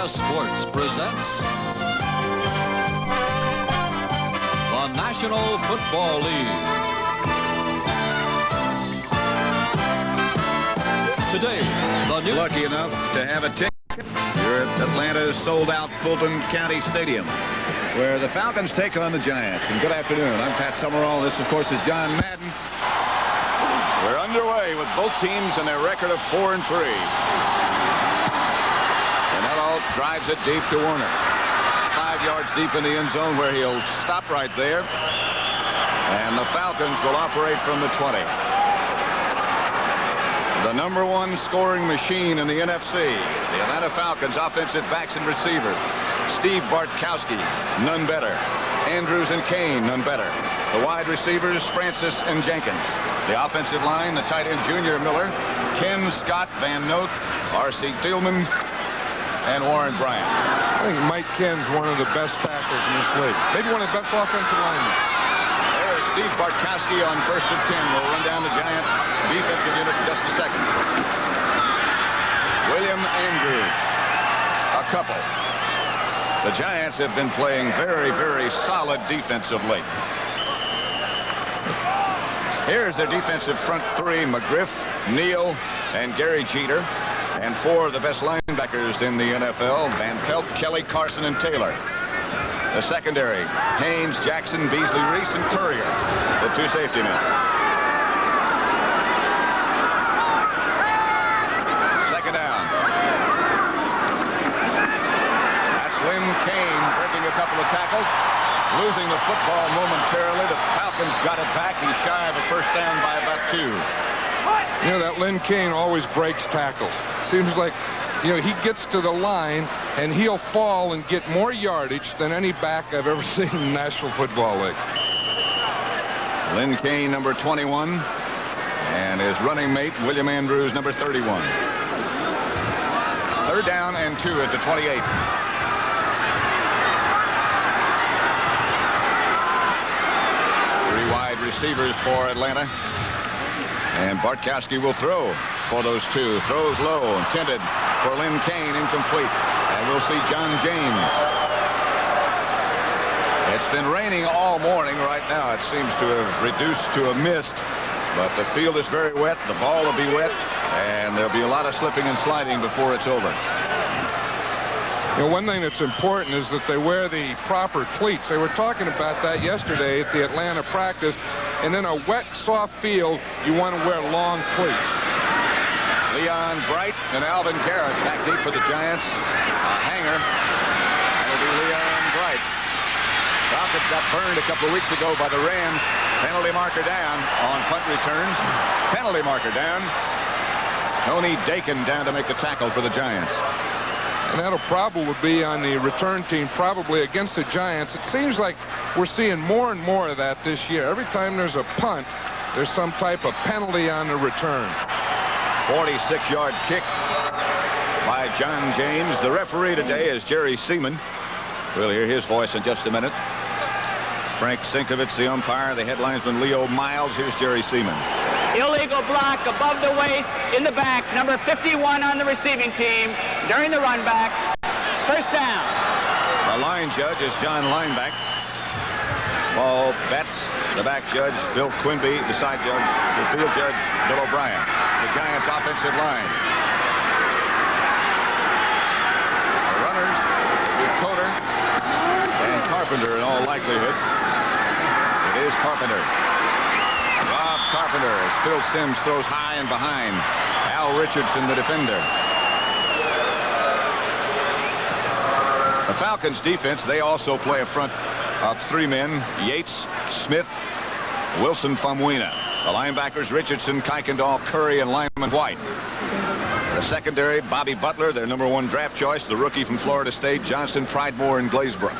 CBS Sports presents the National Football League. Today, the new... Lucky enough to have a ticket here at Atlanta's sold-out Fulton-County Stadium, where the Falcons take on the Giants. And good afternoon. I'm Pat Summerall. This, of course, is John Madden. We're underway with both teams and their record of 4-3. Drives it deep to Warner. 5 yards deep in the end zone, where he'll stop right there. And the Falcons will operate from the 20. The #1 scoring machine in the NFC, the Atlanta Falcons offensive backs and receivers. S.BARTKOWSKI, none better. Andrews and Kane, none better. The wide receivers, Francis and Jenkins. The offensive line, the tight end Junior Miller, Ken, Scott, Van Note, R.C. Thielman, and Warren Bryant. I think Mike Ken's one of the best tackles in this league. Maybe one of the best offensive linemen. There's S.BARTKOWSKI on 1st and 10. We'll run down the Giant defensive unit in just a second. William Andrews, a couple. The Giants have been playing very, very solid defense of late. Here's their defensive front three: McGriff, Neal, and Gary Jeter. And 4 of the best linebackers in the NFL: Van Pelt, Kelly, Carson, and Taylor. The secondary: Haynes, Jackson, Beasley, Reese, and Courier, the 2 safety men. Second down. That's Lynn Kane breaking a couple of tackles, losing the football momentarily. The Falcons got it back. He's shy of a first down by about 2. You know, that Lynn Kane always breaks tackles. Seems like, you know, he gets to the line and he'll fall and get more yardage than any back I've ever seen in the National Football League. Lynn Kane, number 21, and his running mate, William Andrews, number 31. Third down and 2 at the 28. Three wide receivers for Atlanta. And Bartkowski will throw for those 2. Throws low, intended for Lynn Kane, incomplete. And we'll see John James. It's been raining all morning. Right now it seems to have reduced to a mist, but the field is very wet. The ball will be wet, and there'll be a lot of slipping and sliding before it's over. You know, one thing that's important is that they wear the proper cleats. They were talking about that yesterday at the Atlanta practice. And in a wet, soft field, you want to wear long cleats. Leon Bright and Alvin Garrett back deep for the Giants. A hanger. That'll be Leon Bright. Falcons got burned a couple of weeks ago by the Rams. Penalty marker down on punt returns. Penalty marker down. Tony Dakin down to make the tackle for the Giants. And that'll probably be on the return team, probably against the Giants. It seems like we're seeing more and more of that this year. Every time there's a punt, there's some type of penalty on the return. 46-yard kick by John James. The referee today is Jerry Seaman. We'll hear his voice in just a minute. Frank Sinkovitz, the umpire. The headlinesman, Leo Miles. Here's Jerry Seaman. Illegal block above the waist in the back. Number 51 on the receiving team during the run back. First down. The line judge is John Lineback. Paul Betts, the back judge. Bill Quimby, the side judge. The field judge, Bill O'Brien. The Giants' offensive line. The runners, Coder and Carpenter in all likelihood. It is Carpenter. Rob Carpenter as Phil Simms throws high and behind. Al Richardson, the defender. The Falcons defense, they also play a front of 3 men: Yates, Smith, Wilson, Famuina. The linebackers: Richardson, Kuykendall, Curry, and Lyman White. The secondary: Bobby Butler, their #1 draft choice, the rookie from Florida State, Johnson, Pridemore, and Glazebrook.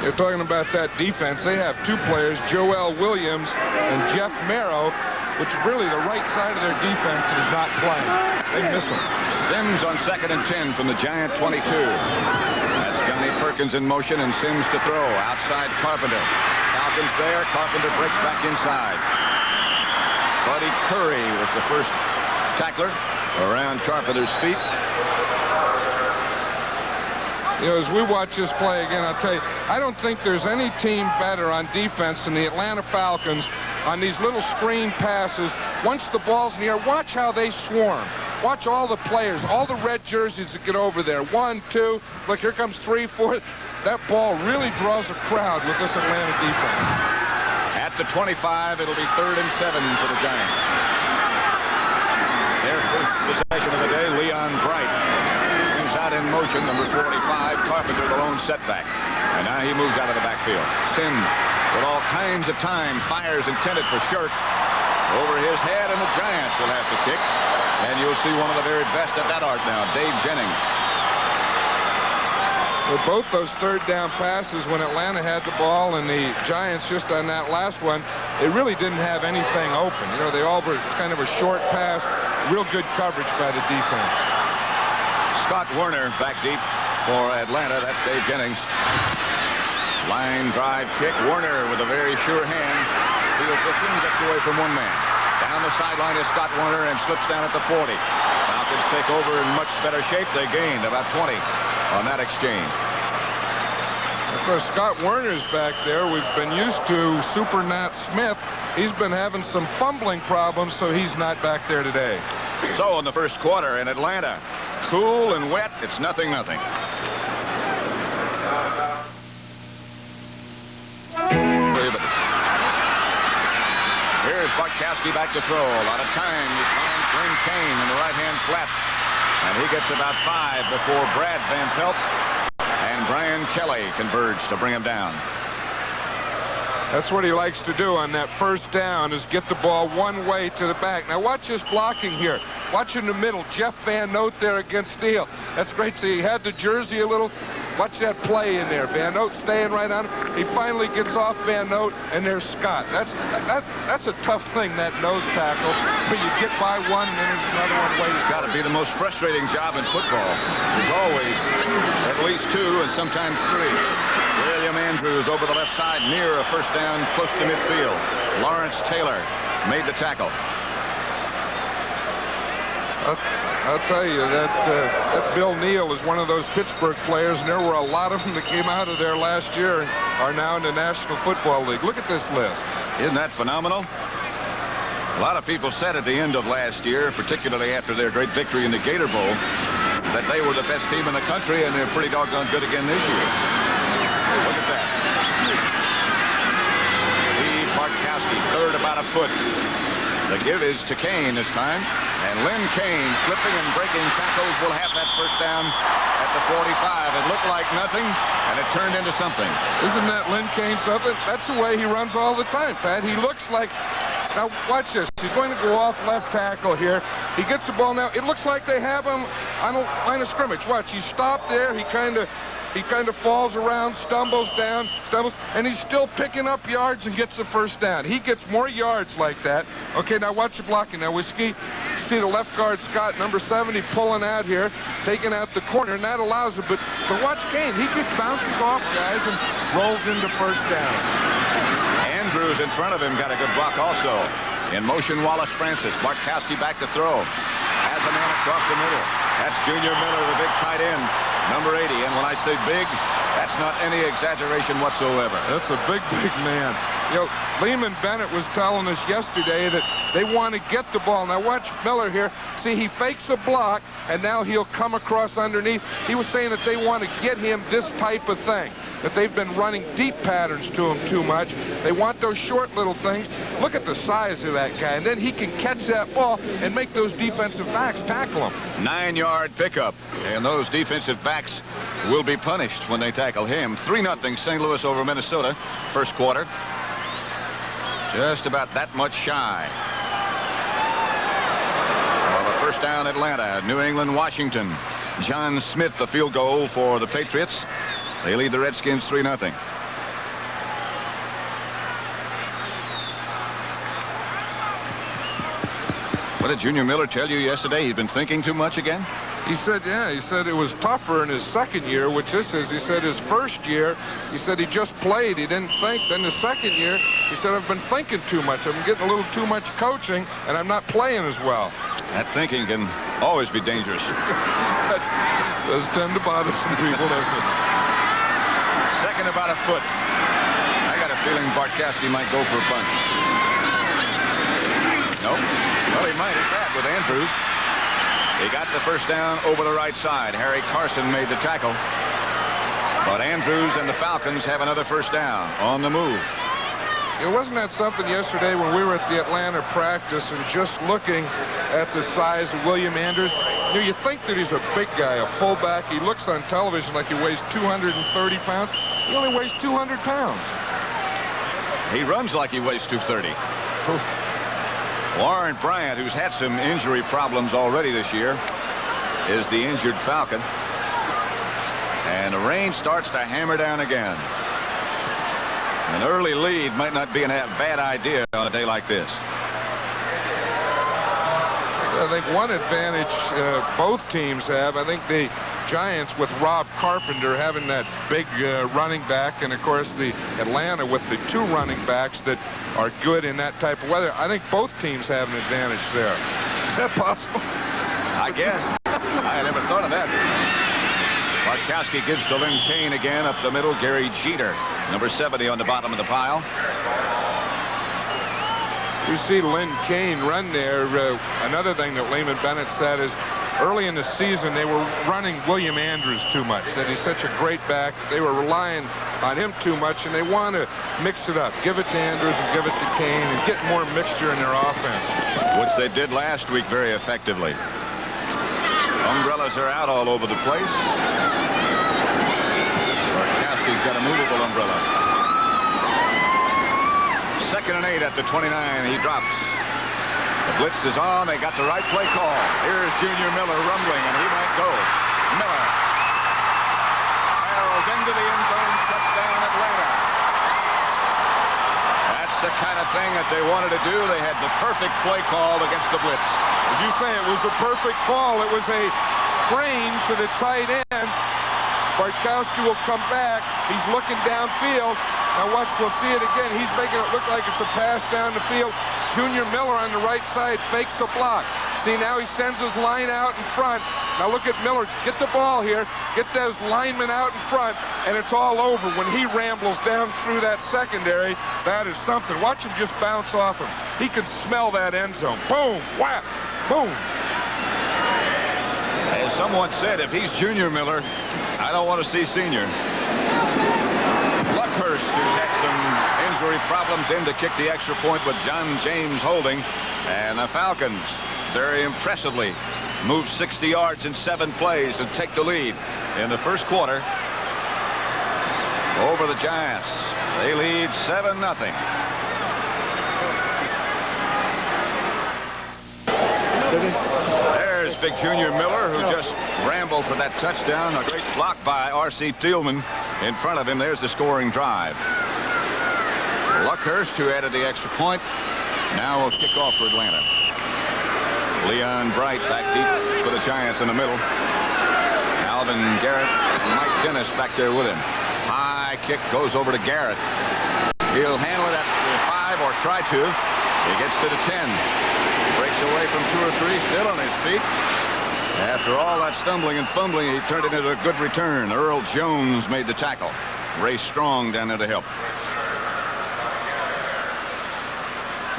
You're talking about that defense. They have 2 players, Joel Williams and Jeff Merrow, which really the right side of their defense is not playing. They miss them. Simms on 2nd and 10 from the Giant 22. That's Johnny Perkins in motion, and Simms to throw. Outside Carpenter. Falcons there. Carpenter breaks back inside. Buddy Curry was the first tackler around Carpenter's feet. You know, as we watch this play again, I'll tell you, I don't think there's any team better on defense than the Atlanta Falcons on these little screen passes. Once the ball's in the air, watch how they swarm. Watch all the players, all the red jerseys that get over there. 1, 2, look, here comes 3, 4. That ball really draws a crowd with this Atlanta defense. At the 25, it'll be 3rd and 7 for the Giants. Their first possession of the day, Leon Bright. Swings out in motion, number 45, Carpenter, the lone setback. And now he moves out of the backfield. Sims, with all kinds of time, fires intended for Shirk. Over his head, and the Giants will have to kick. And you'll see one of the very best at that art now, Dave Jennings. With both those 3rd down passes when Atlanta had the ball and the Giants just on that last one, they really didn't have anything open. You know, they all were kind of a short pass, real good coverage by the defense. Scott Werner back deep for Atlanta. That's Dave Jennings. Line drive kick. Werner with a very sure hand. Field position, gets away from one man. Down the sideline is Scott Werner and slips down at the 40. Falcons take over in much better shape. They gained about 20 on that exchange. Of course, Scott Werner's back there. We've been used to Super Nat Smith. He's been having some fumbling problems, so he's not back there today. So in the first quarter in Atlanta, cool and wet, it's 0-0. Here's S.BARTKOWSKI back to throw. A lot of time. He finds Lynn Kane in the right-hand flat. And he gets about 5 before Brad Van Pelt and Brian Kelly converge to bring him down. That's what he likes to do on that first down, is get the ball one way to the back. Now watch this blocking here. Watch in the middle. Jeff Van Note there against Steele. That's great. See, he had the jersey a little. Watch that play in there. Van Note staying right on him. He finally gets off Van Note, and there's Scott. That's a tough thing, that nose tackle. But you get by one, and then there's another one waiting. It's got to be the most frustrating job in football. There's always at least 2 and sometimes 3. William Andrews over the left side near a first down close to midfield. Lawrence Taylor made the tackle. I'll tell you that Bill Neal is one of those Pittsburgh players, and there were a lot of them that came out of there last year and are now in the National Football League. Look at this list. Isn't that phenomenal? A lot of people said at the end of last year, particularly after their great victory in the Gator Bowl, that they were the best team in the country, and they're pretty doggone good again this year. Look at that. S.BARTKOWSKI, third about a foot. The give is to Kane this time. And Lynn Kane, slipping and breaking tackles, will have that first down at the 45. It looked like nothing, and it turned into something. Isn't that Lynn Kane something? That's the way he runs all the time, Pat. He looks like... Now, watch this. He's going to go off left tackle here. He gets the ball now. It looks like they have him on a line of scrimmage. Watch, he stopped there. He kind of falls around, stumbles, and he's still picking up yards and gets the first down. He gets more yards like that. Okay, now watch the blocking. Now we see the left guard, Scott, number 70, pulling out here, taking out the corner, and that allows it. But watch Kane. He just bounces off guys and rolls into first down. Andrews in front of him got a good block also. In motion, Wallace Francis. S.BARTKOWSKI back to throw. Has a man across the middle. That's Junior Miller, the big tight end, number 80. And when I say big, that's not any exaggeration whatsoever. That's a big, big man. You know, Lehman Bennett was telling us yesterday that they want to get the ball. Now watch Miller here. See, he fakes a block, and now he'll come across underneath. He was saying that they want to get him this type of thing, that they've been running deep patterns to him too much. They want those short little things. Look at the size of that guy, and then he can catch that ball and make those defensive backs tackle him. 9-yard pickup, and those defensive backs will be punished when they tackle him. 3-0 St. Louis over Minnesota, first quarter. Just about that much shy. Well, the first down, Atlanta. New England, Washington. John Smith, the field goal for the Patriots. They lead the Redskins 3-0. What did Junior Miller tell you yesterday? He's been thinking too much again? He said, yeah, he said it was tougher in his second year, which this is. He said his first year, he said he just played. He didn't think. Then the second year, He said, I've been thinking too much. I'm getting a little too much coaching, and I'm not playing as well. That thinking can always be dangerous. That does tend to bother some people, doesn't it? Second about a foot. I got a feeling Bartkowski might go for a punch. Nope. Well, he might at that with Andrews. He got the first down over the right side. Harry Carson made the tackle. But Andrews and the Falcons have another first down on the move. Wasn't that something yesterday when we were at the Atlanta practice and just looking at the size of William Andrews? You think that he's a big guy, a fullback. He looks on television like he weighs 230 pounds. He only weighs 200 pounds. He runs like he weighs 230. Warren Bryant, who's had some injury problems already this year, is the injured Falcon. And the rain starts to hammer down again. An early lead might not be a bad idea on a day like this. I think one advantage both teams have, I think the Giants with Rob Carpenter having that big running back, and of course the Atlanta with the two running backs that are good in that type of weather. I think both teams have an advantage there. Is that possible? I guess. I never thought of that. Bartkowski gives to Lynn Kane again up the middle. Gary Jeter, number 70 on the bottom of the pile. You see Lynn Kane run there. Another thing that Lehman Bennett said is early in the season they were running William Andrews too much, that he's such a great back. They were relying on him too much, and they want to mix it up. Give it to Andrews and give it to Kane and get more mixture in their offense. Which they did last week very effectively. Umbrellas are out all over the place. Bartkowski's got a movable umbrella. 2nd and 8 at the 29. He drops. The blitz is on. They got the right play call. Here's Junior Miller rumbling, and he might go. Miller barrels into the end zone. Touchdown, Atlanta. That's the kind of thing that they wanted to do. They had the perfect play call against the blitz. As you say, it was the perfect call. It was a screen to the tight end. Bartkowski will come back. He's looking downfield. Now watch, we'll see it again. He's making it look like it's a pass down the field. Junior Miller on the right side fakes a block. See, now he sends his line out in front. Now look at Miller. Get the ball here. Get those linemen out in front, and it's all over. When he rambles down through that secondary, that is something. Watch him just bounce off him. He can smell that end zone. Boom, whap, boom. As someone said, if he's Junior Miller, I don't want to see Senior. Luckhurst, who's had some injury problems, in to kick the extra point with John James holding. And the Falcons, very impressively, move 60 yards in 7 plays and take the lead in the first quarter over the Giants. They lead 7-0. There's big Junior Miller, who just rambled for that touchdown. A great block by R.C. Thielman in front of him. There's the scoring drive. Luckhurst, who added the extra point, now will kick off for Atlanta. Leon Bright back deep for the Giants in the middle. Alvin Garrett and Mike Dennis back there with him. High kick goes over to Garrett. He'll handle it at the 5, or try to. He gets to the 10. Breaks away from 2 or 3, still on his feet. After all that stumbling and fumbling, he turned it into a good return. Earl Jones made the tackle. Ray Strong down there to help.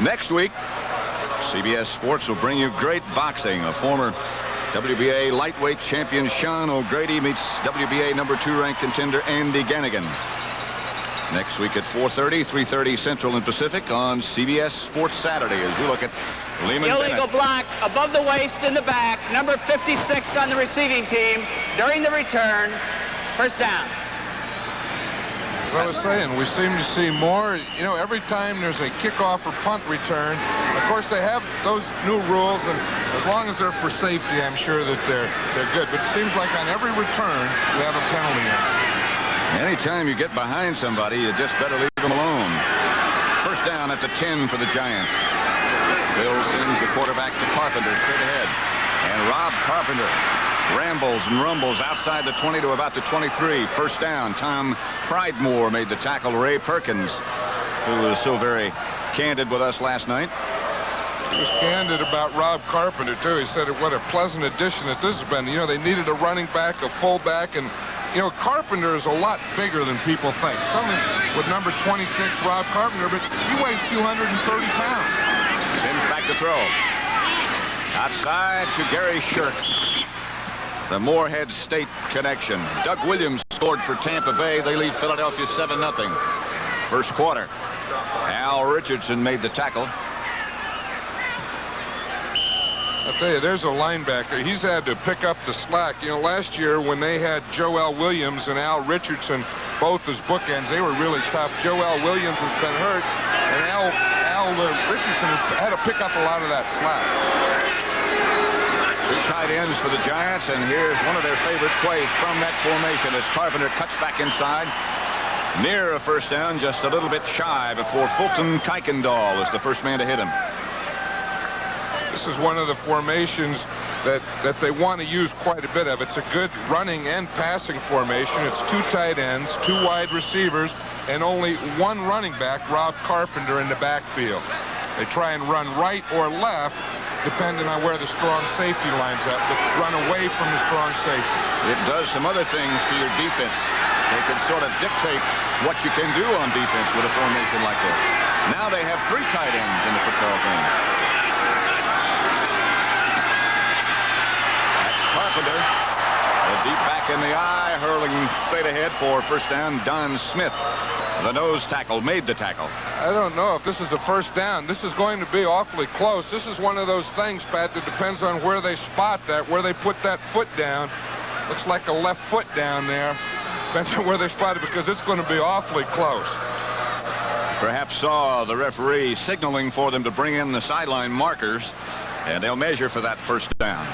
Next week, CBS Sports will bring you great boxing. A former WBA lightweight champion Sean O'Grady meets WBA number 2 ranked contender Andy Ganigan. Next week at 4:30, 3:30 Central and Pacific on CBS Sports Saturday, as you look at Lehman Illegal Bennett. block above the waist in the back. Number 56 on the receiving team during the return. First down. As I was saying, we seem to see more, every time there's a kickoff or punt return. Of course, they have those new rules, and as long as they're for safety, I'm sure that they're good. But it seems like on every return, we have a penalty on it. Anytime you get behind somebody, you just better leave them alone. First down at the 10 for the Giants. Bill sends the quarterback to Carpenter straight ahead. And Rob Carpenter rambles and rumbles outside the 20 to about the 23. First down. Tom Pridemore made the tackle. Ray Perkins who was so very candid with us last night. He was candid about Rob Carpenter, too. He said what a pleasant addition that this has been. You know, they needed a running back, a fullback, and, you know, Carpenter is a lot bigger than people think. Someone with number 26, Rob Carpenter, but he weighs 230 pounds. Sims back to throw. Outside to Gary Shirk. The Moorhead State connection. Doug Williams scored for Tampa Bay. They lead Philadelphia 7-0. First quarter. Al Richardson made the tackle. I'll tell you, there's a linebacker. He's had to pick up the slack. You know, last year when they had Joel Williams and Al Richardson both as bookends, they were really tough. Joel Williams has been hurt, and Al Richardson has had to pick up a lot of that slack. Two tight ends for the Giants, and here's one of their favorite plays from that formation as Carpenter cuts back inside. Near a first down, just a little bit shy before Fulton Kuykendall is the first man to hit him. This is one of the formations that they want to use quite a bit of. It's a good running and passing formation. It's two tight ends, two wide receivers, and only one running back, Rob Carpenter, in the backfield. They try and run right or left, depending on where the strong safety lines up, but run away from the strong safety. It does some other things to your defense. They can sort of dictate what you can do on defense with a formation like this. Now they have three tight ends in the football game. Carpenter, the deep back in the eye, hurling straight ahead for first down. Don Smith, the nose tackle, made the tackle. I don't know if this is a first down. This is going to be awfully close. This is one of those things, Pat, that depends on where they spot that, where they put that foot down. Looks like a left foot down there. Depends on where they spot it, because it's going to be awfully close. Perhaps saw the referee signaling for them to bring in the sideline markers, and they'll measure for that first down.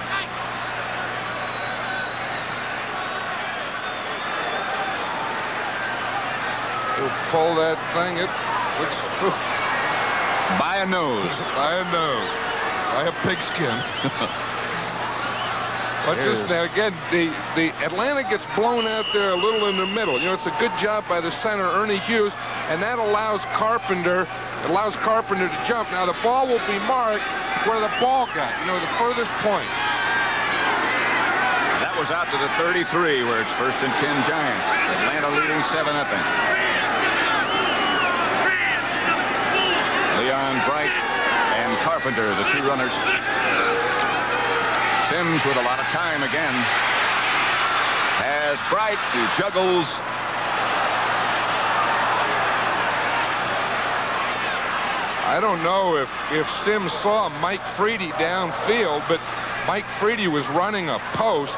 Pull that thing. It looks by a nose. By a nose. By a pigskin. Watch this now. Again, the Atlanta gets blown out there a little in the middle. You know, it's a good job by the center, Ernie Hughes, and that allows Carpenter to jump. Now the ball will be marked where the ball got. You know, the furthest point. That was out to the 33, where it's 1st and 10 Giants. Atlanta leading 7-0. Leon Bright and Carpenter, the two runners. Sims with a lot of time again. Has Bright, who juggles. I don't know if Sims saw Mike Freedy downfield, but Mike Freedy was running a post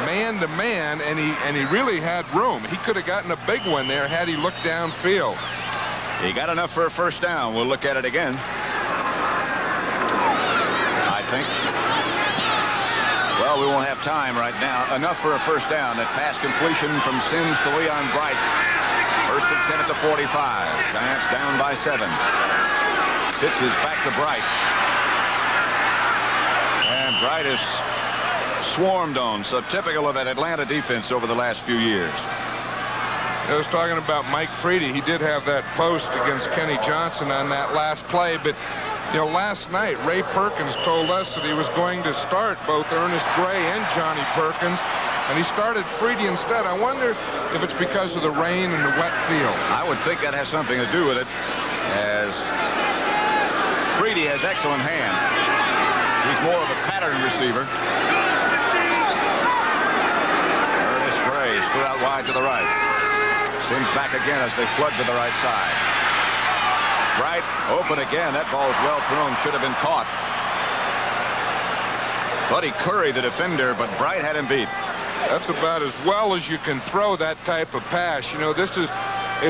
man-to-man, and he really had room. He could have gotten a big one there had he looked downfield. He got enough for a first down. We'll look at it again. I think. Well, we won't have time right now. Enough for a first down. That pass completion from Sims to Leon Bright. 1st and 10 at the 45. Giants down by 7. Pitches back to Bright. And Bright is swarmed on. So typical of that Atlanta defense over the last few years. I was talking about Mike Freedy. He did have that post against Kenny Johnson on that last play, but you know, last night Ray Perkins told us that he was going to start both Ernest Gray and Johnny Perkins, and he started Freedy instead. I wonder if it's because of the rain and the wet field. I would think that has something to do with it, as Freedy has excellent hands. He's more of a pattern receiver. Ernest Gray screw out wide to the right. Sims back again as they flood to the right side. Bright open again. That ball's well thrown. Should have been caught. Buddy Curry, the defender, but Bright had him beat. That's about as well as you can throw that type of pass. You know, this is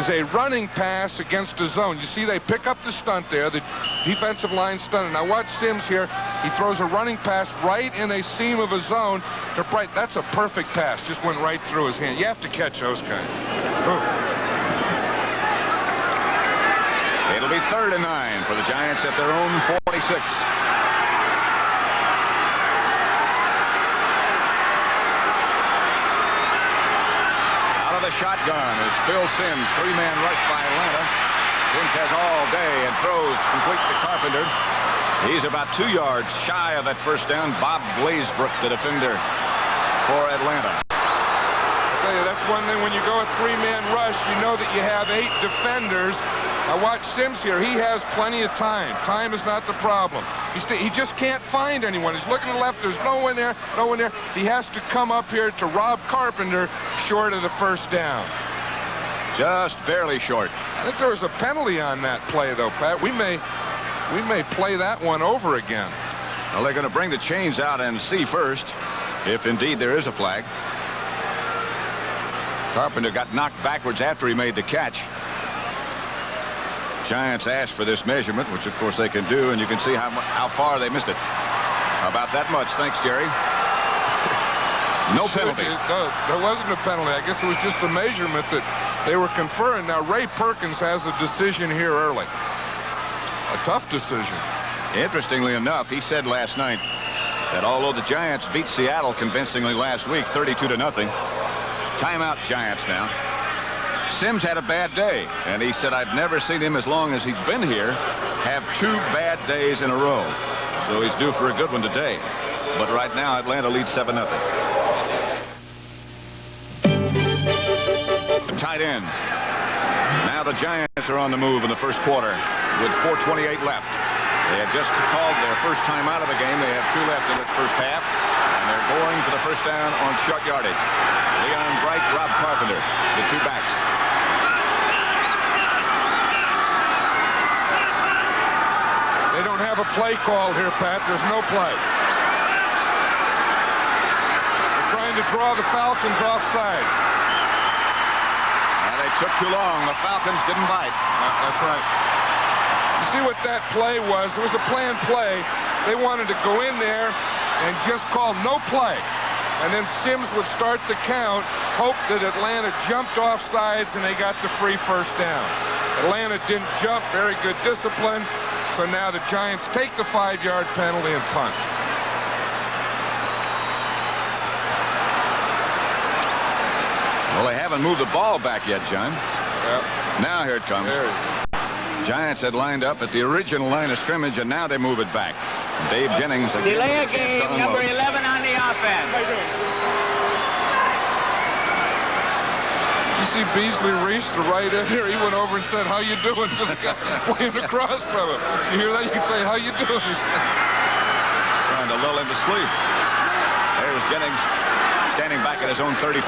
a running pass against a zone. You see, they pick up the stunt there, the defensive line stunt. Now watch Sims here. He throws a running pass right in a seam of a zone to Bright. That's a perfect pass. Just went right through his hand. You have to catch those kind. It'll be 3rd and 9 for the Giants at their own 46. Out of the shotgun is Phil Sims. 3-man rush by Atlanta. Sims has all day and throws complete to Carpenter. He's about 2 yards shy of that first down. Bob Glazebrook, the defender for Atlanta. I tell you, that's one thing when you go a 3-man rush, you know that you have 8 defenders. Now watch Sims here. He has plenty of time. Time is not the problem. He just can't find anyone. He's looking to the left. There's no one there, no one there. He has to come up here to rob Carpenter short of the first down. Just barely short. I think there was a penalty on that play, though, Pat. We may play that one over again. Well, they're going to bring the chains out and see first if indeed there is a flag. Carpenter got knocked backwards after he made the catch. Giants asked for this measurement, which of course they can do, and you can see how far they missed it. About that much. Thanks, Jerry. No penalty. No, there wasn't a penalty. I guess it was just the measurement that they were conferring. Now, Ray Perkins has a decision here early. A tough decision. Interestingly enough, he said last night that although the Giants beat Seattle convincingly last week, 32-0, timeout Giants now. Sims had a bad day, and he said, I've never seen him as long as he's been here have 2 bad days in a row. So he's due for a good one today. But right now, Atlanta leads 7-0. Tight end. Now the Giants are on the move in the first quarter with 4:28 left. They have just called their first time out of the game. They have 2 left in its first half, and they're going for the first down on short yardage. Leon Bright, Rob Carpenter, the 2 backs. They don't have a play call here, Pat. There's no play. They're trying to draw the Falcons offside. And they took too long. The Falcons didn't bite. That's right. You see what that play was? It was a planned play. They wanted to go in there and just call no play. And then Sims would start the count, hope that Atlanta jumped off sides, and they got the free first down. Atlanta didn't jump. Very good discipline. So now the Giants take the 5-yard penalty and punt. Well, they haven't moved the ball back yet, John. Yep. Now here it comes. There it is. Giants had lined up at the original line of scrimmage, and now they move it back. Dave Jennings. Delay a game, number 11 on the offense. You see Beasley Reese, the right end here. He went over and said, how you doing to the guy playing across from him. You hear that? You can say, how you doing? Trying to lull him to sleep. There's Jennings standing back at his own 35.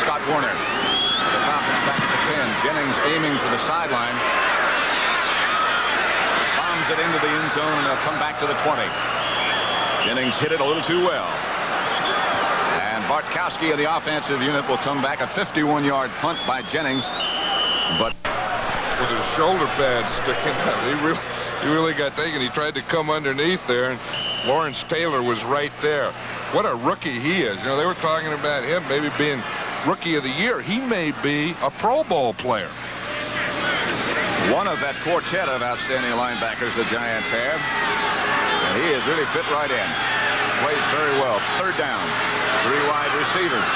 Scott Warner. The Falcons back at the 10. Jennings aiming for the sideline. Bombs it into the end zone, and they'll come back to the 20. Jennings hit it a little too well. Bartkowski of the offensive unit will come back. A 51-yard punt by Jennings, but with his shoulder pad sticking out, he really got taken. He tried to come underneath there, and Lawrence Taylor was right there. What a rookie he is. You know, they were talking about him maybe being rookie of the year. He may be a Pro Bowl player. One of that quartet of outstanding linebackers the Giants have, and he has really fit right in. Plays very well. Third down. 3 wide receivers.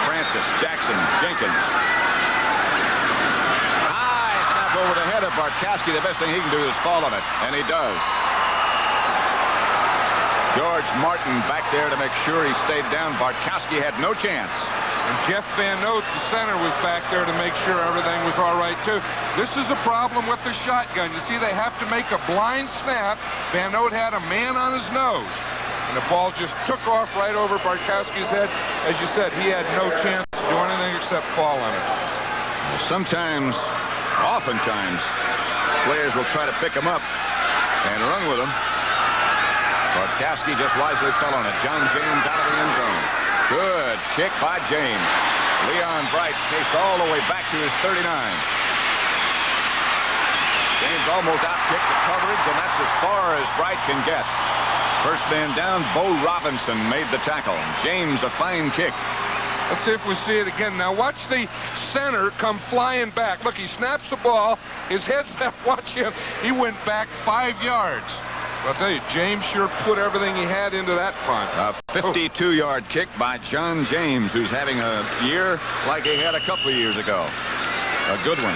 Francis, Jackson, Jenkins. High snap over the head of Bartkowski. The best thing he can do is fall on it, and he does. George Martin back there to make sure he stayed down. Bartkowski had no chance. And Jeff Van Note, the center, was back there to make sure everything was all right, too. This is a problem with the shotgun. You see, they have to make a blind snap. Van Note had a man on his nose. And the ball just took off right over Bartkowski's head. As you said, he had no chance to do anything except fall on it. Sometimes, oftentimes, players will try to pick him up and run with him. Bartkowski just wisely fell on it. John James out of the end zone. Good kick by James. Leon Bright chased all the way back to his 39. James almost outkicked the coverage, and that's as far as Bright can get. First man down, Bo Robinson made the tackle. James, a fine kick. Let's see if we see it again. Now watch the center come flying back. Look, he snaps the ball. His head's back. Watch him. He went back 5 yards. I'll tell you, James sure put everything he had into that punt. A 52-yard kick by John James, who's having a year like he had a couple of years ago. A good one.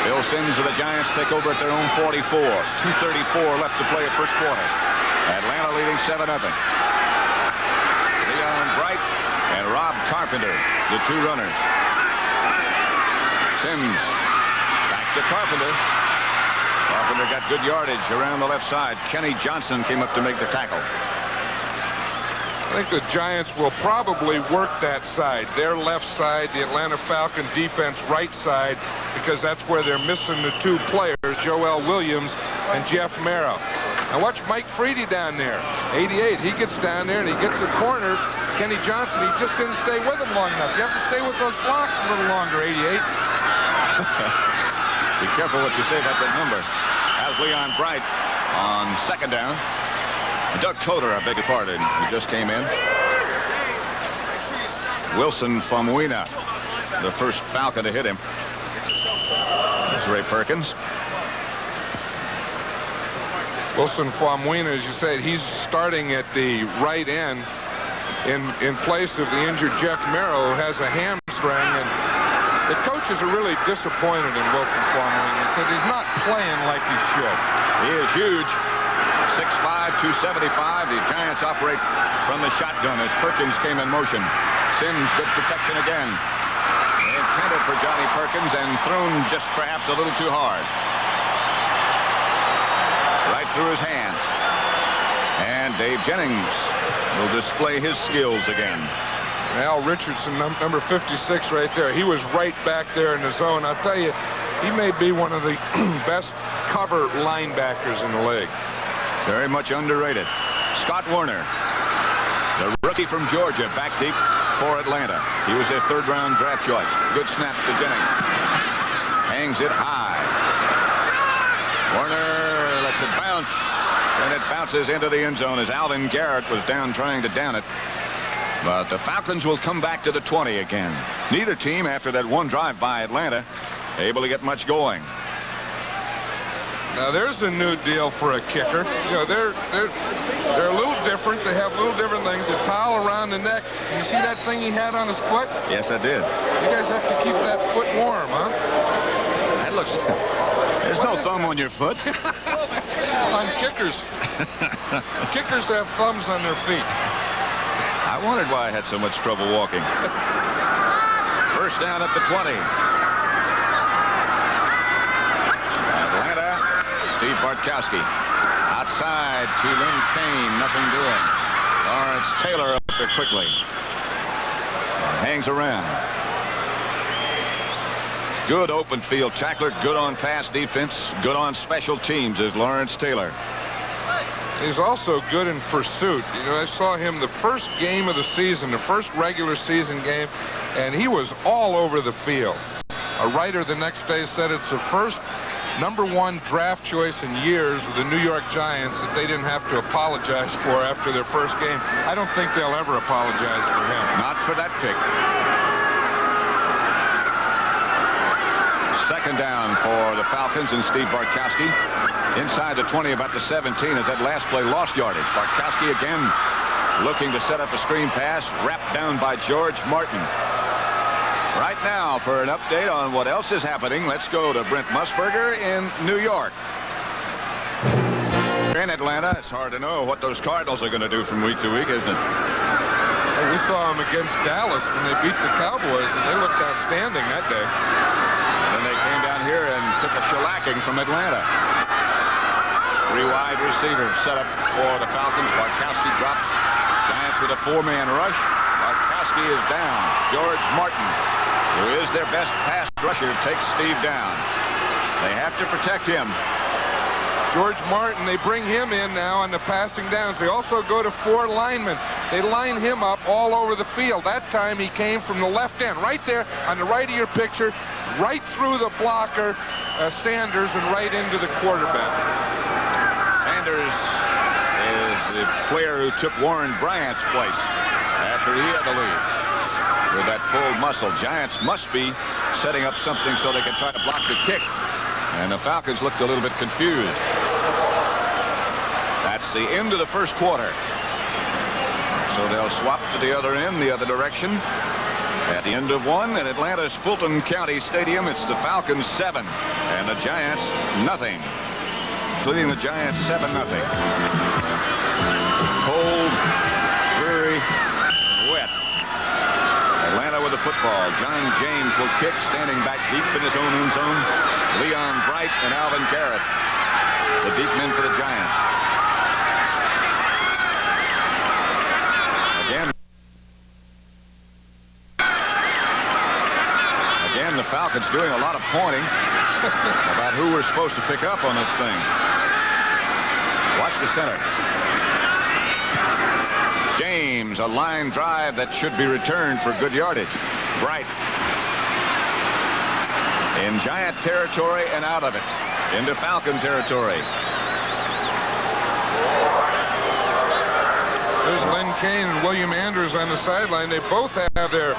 Bill Sims of the Giants take over at their own 44. 2:34 left to play at first quarter. Atlanta leading 7-0. Leon Bright and Rob Carpenter, the two runners. Sims back to Carpenter. Carpenter got good yardage around the left side. Kenny Johnson came up to make the tackle. I think the Giants will probably work that side, their left side, the Atlanta Falcon defense right side, because that's where they're missing the two players, Joel Williams and Jeff Merrill. Now watch Mike Freedy down there, 88. He gets down there and he gets the corner. Kenny Johnson, he just didn't stay with him long enough. You have to stay with those blocks a little longer, 88. Be careful what you say about that number. As Leon Bright on second down. Doug Coder, I beg your pardon, he just came in. Wilson Famuina, the first Falcon to hit him. There's Ray Perkins. Wilson Famuina, as you said, he's starting at the right end in place of the injured Jeff Merrill, who has a hamstring, and the coaches are really disappointed in Wilson Famuina. He said he's not playing like he should. He is huge. 6'5", 275. The Giants operate from the shotgun as Perkins came in motion. Sims, good protection again. Intended for Johnny Perkins and thrown just perhaps a little too hard. Right through his hands. And Dave Jennings will display his skills again. Al Richardson, number 56 right there. He was right back there in the zone. I'll tell you, he may be one of the best cover linebackers in the league. Very much underrated. Scott Warner, the rookie from Georgia, back deep for Atlanta. He was their third-round draft choice. Good snap to Jennings. Hangs it high. Warner lets it bounce, and it bounces into the end zone as Alvin Garrett was down trying to down it. But the Falcons will come back to the 20 again. Neither team, after that one drive by Atlanta, able to get much going. Now there's a new deal for a kicker. You know, they're a little different. They have little different things. A towel around the neck. You see that thing he had on his foot? Yes, I did. You guys have to keep that foot warm, huh? That looks... There's no thumb on your foot. On kickers. Kickers have thumbs on their feet. I wondered why I had so much trouble walking. First down at the 20. Steve Bartkowski outside to Lynn Kane, nothing doing. Lawrence Taylor up there quickly. Hangs around. Good open field tackler, good on pass defense, good on special teams is Lawrence Taylor. He's also good in pursuit. You know, I saw him the first game of the season, the first regular season game, and he was all over the field. A writer the next day said it's the first #1 draft choice in years of the New York Giants that they didn't have to apologize for after their first game. I don't think they'll ever apologize for him. Not for that pick. Second down for the Falcons and Steve Bartkowski. Inside the 20, about the 17, as that last play lost yardage. Bartkowski again looking to set up a screen pass, wrapped down by George Martin. Right now, for an update on what else is happening, let's go to Brent Musburger in New York. In Atlanta, it's hard to know what those Cardinals are going to do from week to week, isn't it? Well, we saw them against Dallas when they beat the Cowboys, and they looked outstanding that day. And then they came down here and took a shellacking from Atlanta. 3 wide receivers set up for the Falcons. Bartkowski drops. Giants with a 4-man rush. Bartkowski is down. George Martin, who is their best pass rusher, takes Steve down. They have to protect him. George Martin, they bring him in now on the passing downs. They also go to 4 linemen. They line him up all over the field. That time he came from the left end, right there on the right of your picture, right through the blocker, Sanders, and right into the quarterback. Sanders is the player who took Warren Bryant's place after he had the lead. With that full muscle, Giants must be setting up something so they can try to block the kick. And the Falcons looked a little bit confused. That's the end of the first quarter. So they'll swap to the other end, the other direction. At the end of one at Atlanta's Fulton-County Stadium, it's the Falcons 7 and the Giants nothing. Including the Giants 7-0. Cold, dreary, wet. Atlanta with the football. John James will kick, standing back deep in his own end zone. Leon Bright and Alvin Garrett, the deep men for the Giants. Again, the Falcons doing a lot of pointing about who we're supposed to pick up on this thing. Watch the center. James, a line drive that should be returned for good yardage. Bright. In Giant territory and out of it. Into Falcon territory. There's Len Kane and William Andrews on the sideline. They both have their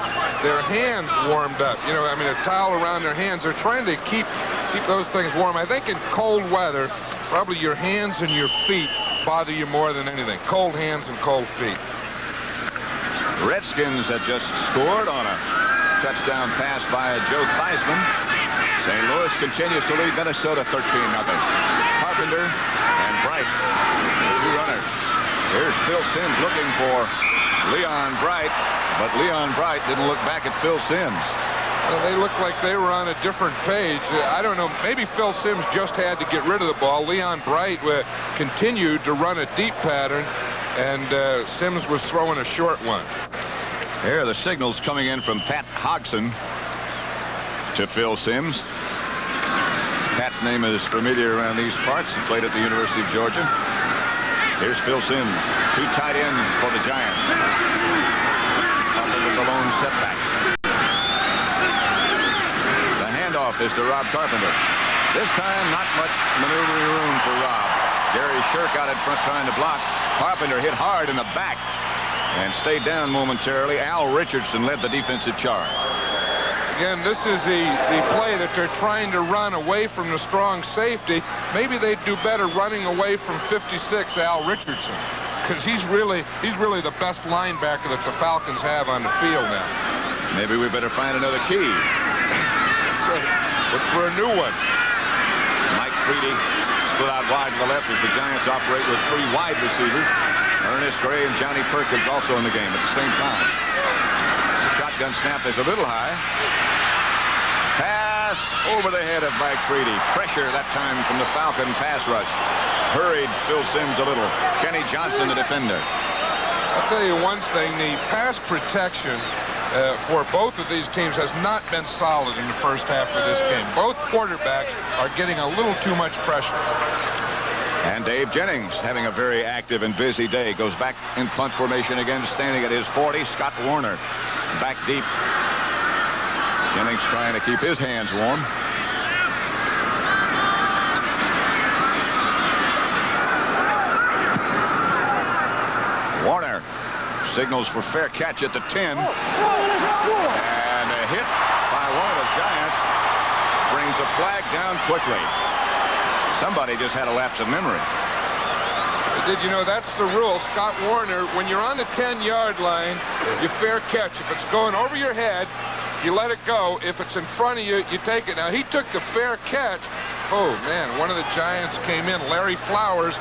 hands warmed up. You know, I mean, a towel around their hands. They're trying to keep those things warm. I think in cold weather, probably your hands and your feet bother you more than anything. Cold hands and cold feet. Redskins had just scored on a touchdown pass by Joe Theismann. St. Louis continues to lead Minnesota 13-0. Carpenter and Bright, the two runners. Here's Phil Simms looking for Leon Bright, but Leon Bright didn't look back at Phil Simms. Well, they looked like they were on a different page. I don't know, maybe Phil Simms just had to get rid of the ball. Leon Bright continued to run a deep pattern, and Simms was throwing a short one. Here are the signals coming in from Pat Hodgson to Phil Simms. Pat's name is familiar around these parts. He played at the University of Georgia. Here's Phil Simms. Two tight ends for the Giants. Coupled with the lone setback. The handoff is to Rob Carpenter. This time, not much maneuvering room for Rob. Gary Shirk out in front trying to block. Carpenter hit hard in the back and stayed down momentarily. Al Richardson led the defensive charge. Again, this is the play that they're trying to run away from the strong safety. Maybe they'd do better running away from 56, Al Richardson, because he's really the best linebacker that the Falcons have on the field now. Maybe we better find another key. So, look for a new one. Mike Freedy split out wide to the left as the Giants operate with three wide receivers. Ernest Gray and Johnny Perkins also in the game at the same time. The shotgun snap is a little high. Pass over the head of Mike Freedy. Pressure that time from the Falcon pass rush. Hurried Phil Simms a little. Kenny Johnson, the defender. I'll tell you one thing. The pass protection for both of these teams has not been solid in the first half of this game. Both quarterbacks are getting a little too much pressure. And Dave Jennings having a very active and busy day. Goes back in punt formation again, standing at his 40. Scott Warner back deep. Jennings trying to keep his hands warm. Warner signals for fair catch at the 10. And a hit by one of the Giants brings a flag down quickly. Somebody just had a lapse of memory. Did you know that's the rule? Scott Warner, when you're on the 10-yard line, you fair catch. If it's going over your head, you let it go. If it's in front of you, you take it. Now, he took the fair catch. Oh, man, one of the Giants came in. Larry Flowers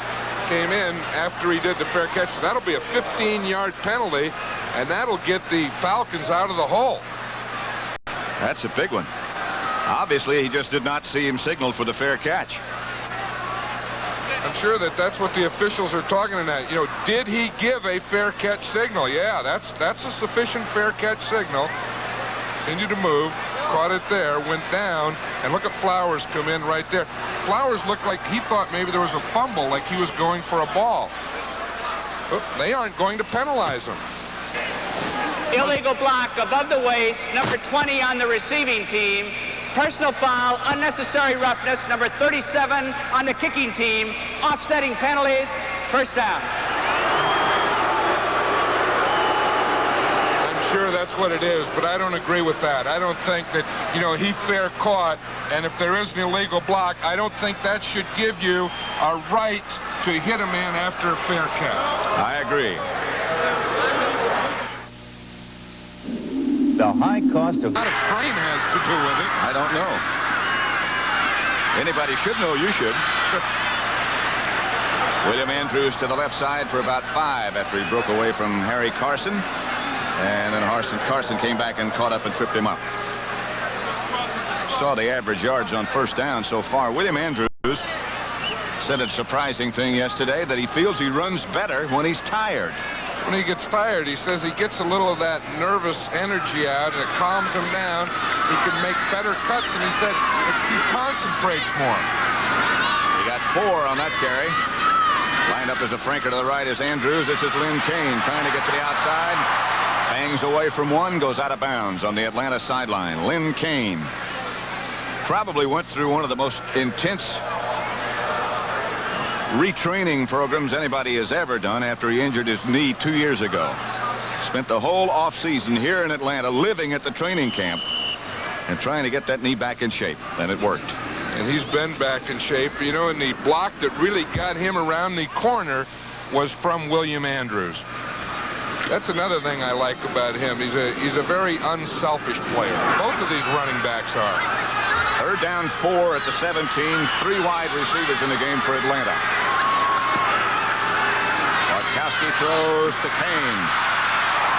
came in after he did the fair catch. That'll be a 15-yard penalty, and that'll get the Falcons out of the hole. That's a big one. Obviously, he just did not see him signal for the fair catch. I'm sure that's what the officials are talking about. You know, did he give a fair catch signal? Yeah, that's a sufficient fair catch signal. Continued to move, caught it there, went down, and look at Flowers come in right there. Flowers looked like he thought maybe there was a fumble, like he was going for a ball. But they aren't going to penalize him. Illegal block above the waist, number 20 on the receiving team. Personal foul, unnecessary roughness, number 37 on the kicking team. Offsetting penalties, first down. I'm sure that's what it is, but I don't agree with that. I don't think that, you know, he fair caught, and if there is an illegal block, I don't think that should give you a right to hit a man after a fair catch. I agree. The high cost of... What a train has to do with it. I don't know. Anybody should know, you should. William Andrews to the left side for about 5 after he broke away from Harry Carson. And then Carson came back and caught up and tripped him up. Saw the average yards on first down so far. William Andrews said a surprising thing yesterday, that he feels he runs better when he's tired. When he gets tired, he says he gets a little of that nervous energy out and it calms him down. He can make better cuts, and he said he concentrates more. He got 4 on that carry. Lined up as a flanker to the right is Andrews. This is Lynn Kane trying to get to the outside. Bangs away from one, goes out of bounds on the Atlanta sideline. Lynn Kane probably went through one of the most intense retraining programs anybody has ever done after he injured his knee 2 years ago. Spent the whole offseason here in Atlanta living at the training camp and trying to get that knee back in shape, and it worked. And he's been back in shape. You know, and the block that really got him around the corner was from William Andrews. That's another thing I like about him. He's a very unselfish player. Both of these running backs are. 3rd down 4 at the 17. 3 wide receivers in the game for Atlanta. Bartkowski throws to Kane.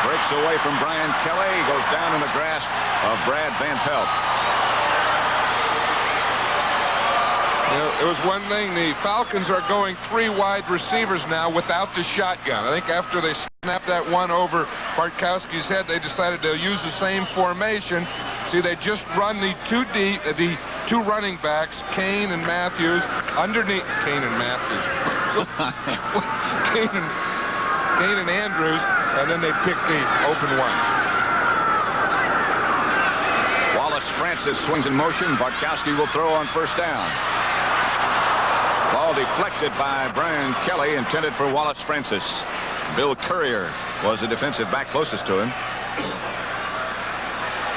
Breaks away from Brian Kelly. Goes down in the grasp of Brad Van Pelt. You know, it was one thing. The Falcons are going 3 wide receivers now without the shotgun. I think after they snapped that one over Bartkowski's head, they decided they'll use the same formation. See, they just run the 2 running backs, Kane and Matthews, underneath Kane and Matthews. Kane and Andrews, and then they pick the open one. Wallace Francis swings in motion. Bartkowski will throw on first down. Ball deflected by Brian Kelly, intended for Wallace Francis. Bill Courier was the defensive back closest to him.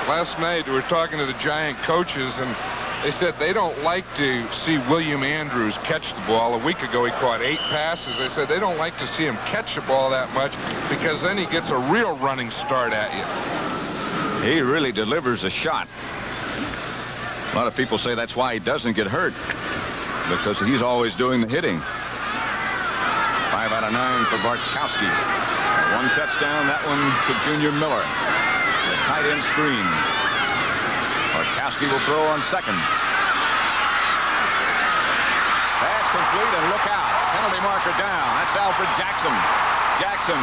Last night we were talking to the Giant coaches, and they said they don't like to see William Andrews catch the ball. A week ago he caught 8 passes. They said they don't like to see him catch the ball that much because then he gets a real running start at you. He really delivers a shot. A lot of people say that's why he doesn't get hurt, because he's always doing the hitting. 5 out of 9 for Bartkowski. 1 touchdown, that one to Junior Miller. The tight end screen. Bartkowski will throw on second. Pass complete, and look out. Penalty marker down. That's Alfred Jackson. Jackson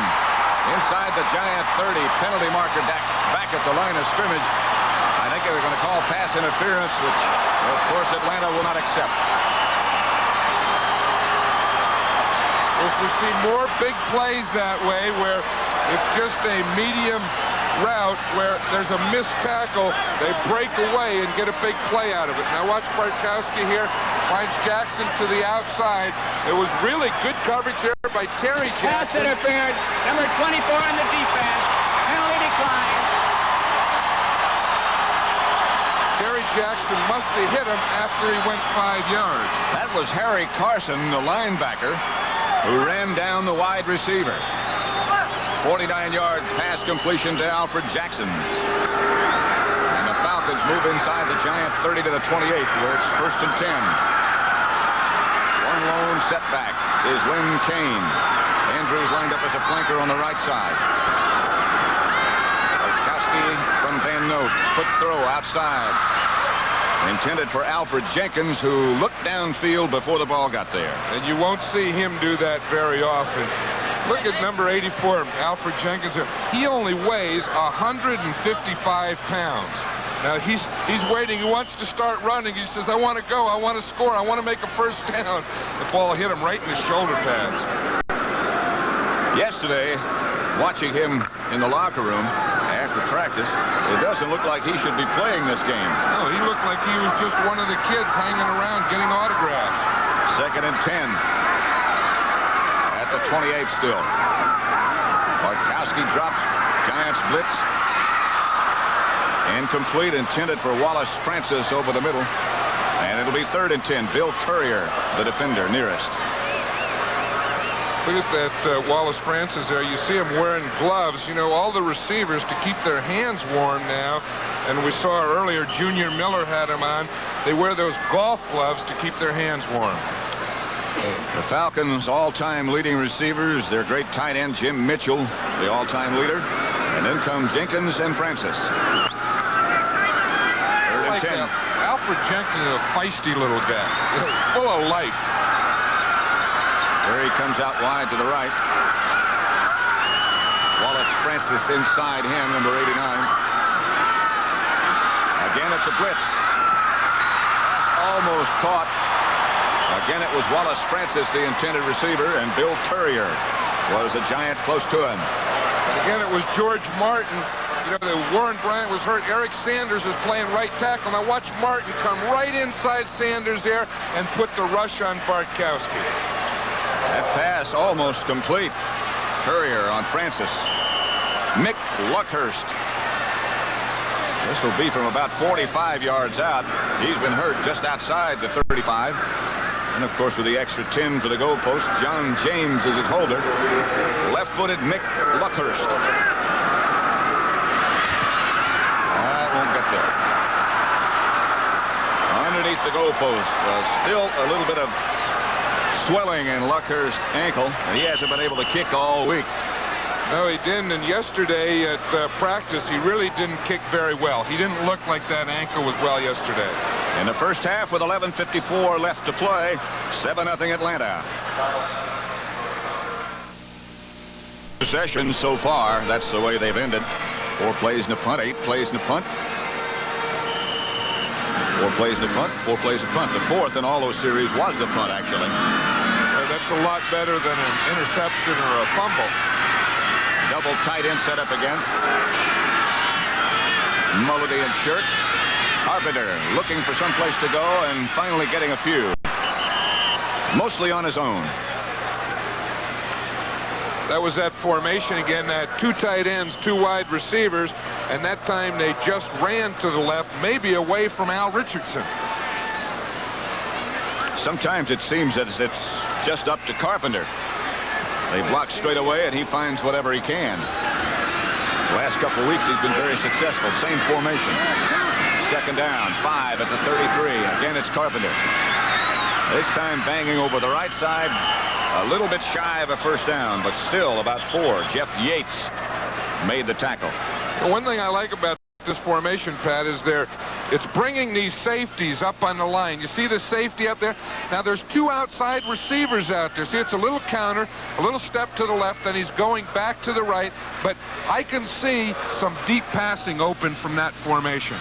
inside the Giant 30. Penalty marker back at the line of scrimmage. I think they were going to call pass interference, which, of course, Atlanta will not accept. If we see more big plays that way, where it's just a medium route where there's a missed tackle, they break away and get a big play out of it. Now watch Bartkowski here, finds Jackson to the outside. It was really good coverage there by Terry Pass Jackson. interference, number 24 on the defense. Penalty decline. Terry Jackson must have hit him after he went 5 yards. That was Harry Carson, the linebacker, who ran down the wide receiver. 49-yard pass completion to Alfred Jackson. And the Falcons move inside the Giant 30 to the 28, where it's 1st and 10. One lone setback is Lynn Kane. Andrews lined up as a flanker on the right side. Bartkowski from Van Note. Quick throw outside. Intended for Alfred Jenkins, who looked downfield before the ball got there. And you won't see him do that very often. Look at number 84, Alfred Jenkins. He only weighs 155 pounds. Now he's waiting. He wants to start running. He says, I want to go. I want to score. I want to make a first down. The ball hit him right in his shoulder pads. Yesterday, watching him in the locker room after practice, it doesn't look like he should be playing this game. No, he looked like he was just one of the kids hanging around getting autographs. 2nd and 10. At the 28 still. Bartkowski drops. Giants blitz. Incomplete, intended for Wallace Francis over the middle. And it'll be 3rd and 10. Bill Courier, the defender, nearest. Look at that Wallace Francis there. You see him wearing gloves. You know, all the receivers to keep their hands warm now. And we saw earlier Junior Miller had them on. They wear those golf gloves to keep their hands warm. The Falcons' all-time leading receivers, their great tight end Jim Mitchell, the all-time leader. And then come Jenkins and Francis. Third and 10. Alfred Jenkins is a feisty little guy, full of life. There he comes out wide to the right. Wallace Francis inside him, number 89. Again, it's a blitz. Pass almost caught. Again, it was Wallace Francis, the intended receiver, and Bill Courier was a giant close to him. And again, it was George Martin. You know, Warren Bryant was hurt. Eric Sanders is playing right tackle. Now watch Martin come right inside Sanders there and put the rush on Bartkowski. That pass almost complete. Courier on Francis. Mick Luckhurst. This will be from about 45 yards out. He's been hurt just outside the 35. And, of course, with the extra 10 for the goalpost, John James is his holder. Left-footed Mick Luckhurst. That won't get there. Underneath the goalpost. Still a little bit of swelling in Luckhurst's ankle, and he hasn't been able to kick all week. No, he didn't, and yesterday at practice, he really didn't kick very well. He didn't look like that ankle was well yesterday. In the first half, with 11:54 left to play, 7-0 Atlanta. Possession so far, that's the way they've ended. 4 plays in a punt, 8 plays in a punt. 4 plays in a punt, 4 plays in a punt. The fourth in all those series was the punt, actually. That's a lot better than an interception or a fumble. Double tight end set up again. Mulledy and Shirt. Carpenter looking for some place to go and finally getting a few. Mostly on his own. That was that formation again, 2 tight ends, 2 wide receivers, and that time they just ran to the left, maybe away from Al Richardson. Sometimes it seems that it's just up to Carpenter. They block straight away and he finds whatever he can. The last couple of weeks he's been very successful. Same formation. Second down, 5 at the 33. Again, it's Carpenter. This time banging over the right side. A little bit shy of a first down, but still about 4. Jeff Yates made the tackle. One thing I like about this formation, Pat, is it's bringing these safeties up on the line. You see the safety up there? Now there's 2 outside receivers out there. See, it's a little counter, a little step to the left, then he's going back to the right. But I can see some deep passing open from that formation.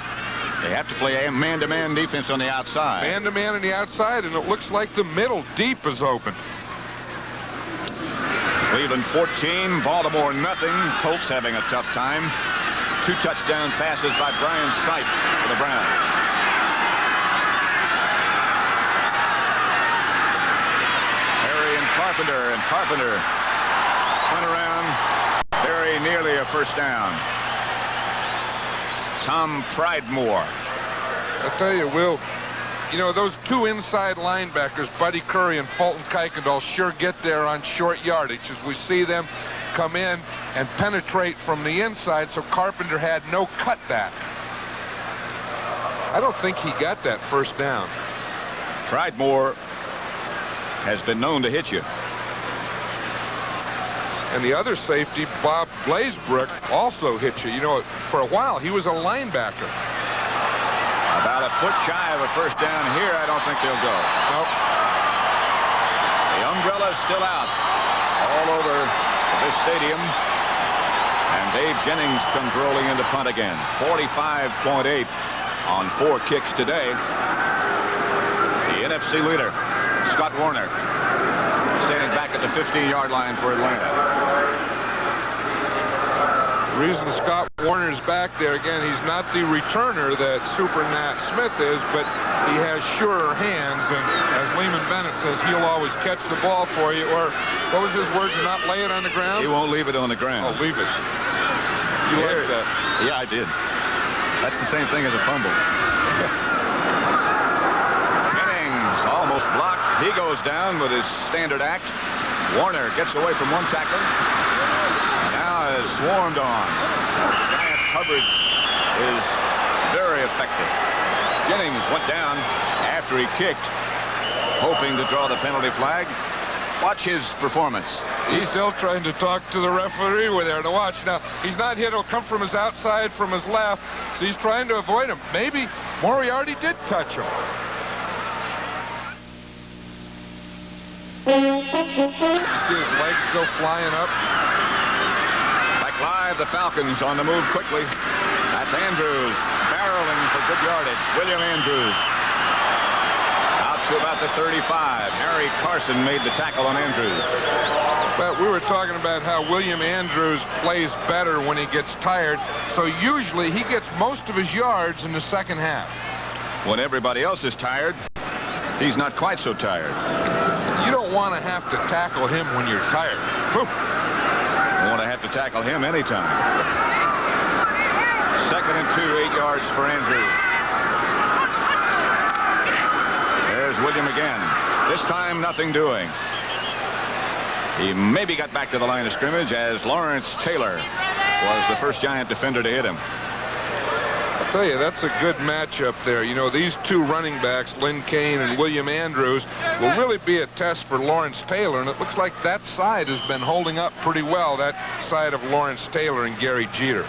They have to play a man-to-man defense on the outside. Man-to-man on the outside, and it looks like the middle deep is open. Cleveland 14, Baltimore nothing. Colts having a tough time. 2 touchdown passes by Brian Sipe for the Browns. Harry and Carpenter spun around very nearly a first down. Tom Pridemore. I tell you, Will, you know, those 2 inside linebackers, Buddy Curry and Fulton Kuykendall, sure get there on short yardage as we see them come in and penetrate from the inside, so Carpenter had no cutback. I don't think he got that first down. Pridemore has been known to hit you. And the other safety, Bob Glazebrook, also hit you. You know, for a while, he was a linebacker. About a foot shy of a first down here. I don't think they'll go. Nope. The umbrella's still out all over this stadium. And Dave Jennings comes rolling into punt again. 45.8 on 4 kicks today. The NFC leader, Scott Warner, standing back at the 15-yard line for Atlanta. The reason Scott Warner's back there, again, he's not the returner that Super Nat Smith is, but he has surer hands, and as Lehman Bennett says, he'll always catch the ball for you, or what was his words, not lay it on the ground? He won't leave it on the ground. Oh, leave it. You like that? Yeah, I did. That's the same thing as a fumble. Jennings almost blocked. He goes down with his standard act. Warner gets away from one tackler. Now is swarmed on. Giant coverage is very effective. Jennings went down after he kicked, hoping to draw the penalty flag. Watch his performance. He's still trying to talk to the referee. We're there to watch. Now, he's not hit. He'll come from his outside, from his left. So he's trying to avoid him. Maybe Moriarty did touch him. You see his legs go flying up. Back live, the Falcons on the move quickly. That's Andrews barreling for good yardage. William Andrews. Out to about the 35. Harry Carson made the tackle on Andrews. But we were talking about how William Andrews plays better when he gets tired. So usually he gets most of his yards in the second half. When everybody else is tired, he's not quite so tired. You don't want to have to tackle him when you're tired. Whew. You want to have to tackle him anytime. 2nd and 2, 8 yards for Andrews. There's William again. This time, nothing doing. He maybe got back to the line of scrimmage as Lawrence Taylor was the first Giant defender to hit him. I'll tell you, that's a good matchup there. You know, these two running backs, Lynn Kane and William Andrews, will really be a test for Lawrence Taylor, and it looks like that side has been holding up pretty well, that side of Lawrence Taylor and Gary Jeter.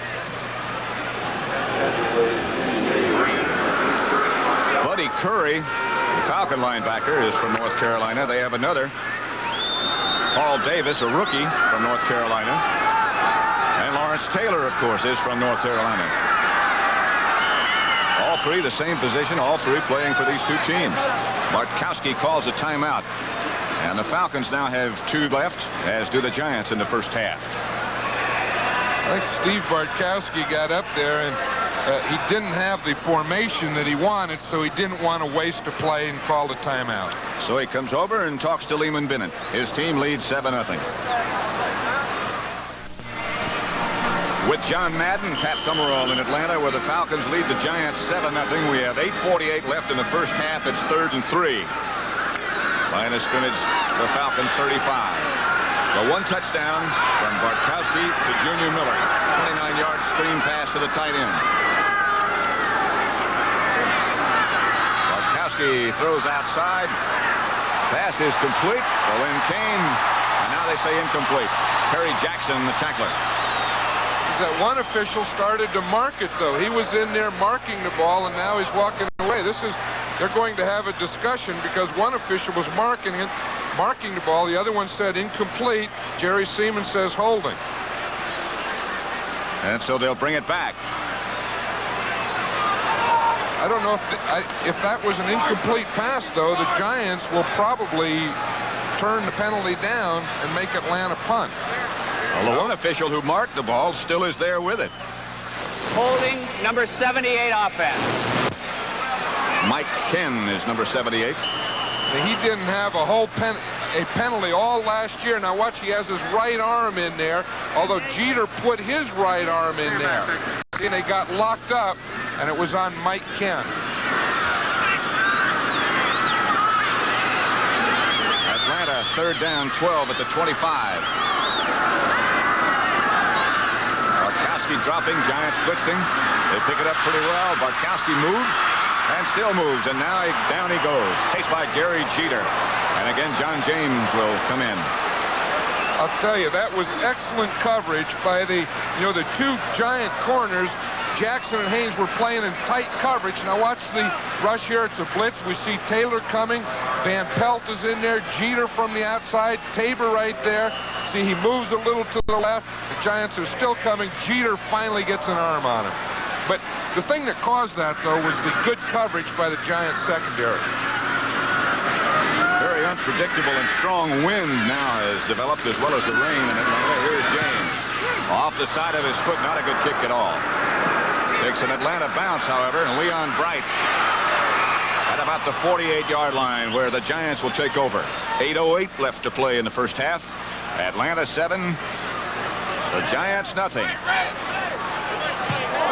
Buddy Curry, the Falcon linebacker, is from North Carolina. They have another, Paul Davis, a rookie from North Carolina. And Lawrence Taylor, of course, is from North Carolina. All three the same position, all three playing for these two teams. Bartkowski calls a timeout. And the Falcons now have 2 left, as do the Giants in the first half. I think Steve Bartkowski got up there and he didn't have the formation that he wanted, so he didn't want to waste a play and called a timeout. So he comes over and talks to Lehman Bennett. His team leads 7-0. With John Madden, Pat Summerall in Atlanta, where the Falcons lead the Giants 7-0. We have 8:48 left in the first half. It's 3rd and 3. Line of scrimmage, the Falcons 35. The one touchdown from Bartkowski to Junior Miller. 29-yard screen pass to the tight end. Bartkowski throws outside. Pass is complete for Lynn Kane. And now they say incomplete. Perry Jackson, the tackler. That one official started to mark it, though. He was in there marking the ball, and now he's walking away. They're going to have a discussion because one official was marking the ball. The other one said incomplete. Jerry Seaman says holding. And so they'll bring it back. I don't know if that was an incomplete pass, though. The Giants will probably turn the penalty down and make Atlanta punt. Well, the one official who marked the ball still is there with it. Holding number 78 offense. Mike Ken is number 78. He didn't have a penalty all last year. Now watch, he has his right arm in there, although Jeter put his right arm in there. And they got locked up, and it was on Mike Ken. Atlanta, 3rd down, 12 at the 25. Dropping, Giants blitzing. They pick it up pretty well. Bartkowski moves and still moves, and now down he goes. Chased by Gary Jeter. And again, John James will come in. I'll tell you, that was excellent coverage by the 2 Giant corners. Jackson and Haynes were playing in tight coverage. Now watch the rush here. It's a blitz. We see Taylor coming. Van Pelt is in there. Jeter from the outside. Tabor right there. See, he moves a little to the left. The Giants are still coming. Jeter finally gets an arm on him. But the thing that caused that, though, was the good coverage by the Giants secondary. Very unpredictable and strong wind now has developed, as well as the rain in Atlanta. Here's James. Off the side of his foot, not a good kick at all. Takes an Atlanta bounce, however, and Leon Bright at about the 48-yard line, where the Giants will take over. 8:08 left to play in the first half. Atlanta 7, the Giants nothing.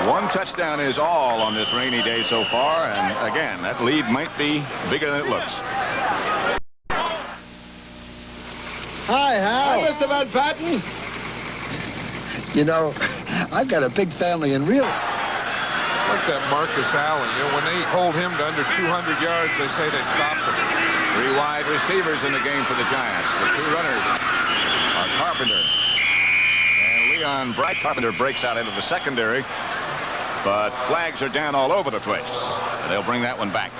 One touchdown is all on this rainy day so far, and again, that lead might be bigger than it looks. Hi, Hal. Hi, Mr. Van Patten. You know, I've got a big family in real... Like that Marcus Allen. You know, when they hold him to under 200 yards, they say they stopped him. 3 wide receivers in the game for the Giants. The 2 runners are Carpenter and Leon Bright. Carpenter breaks out into the secondary, but flags are down all over the place. And they'll bring that one back.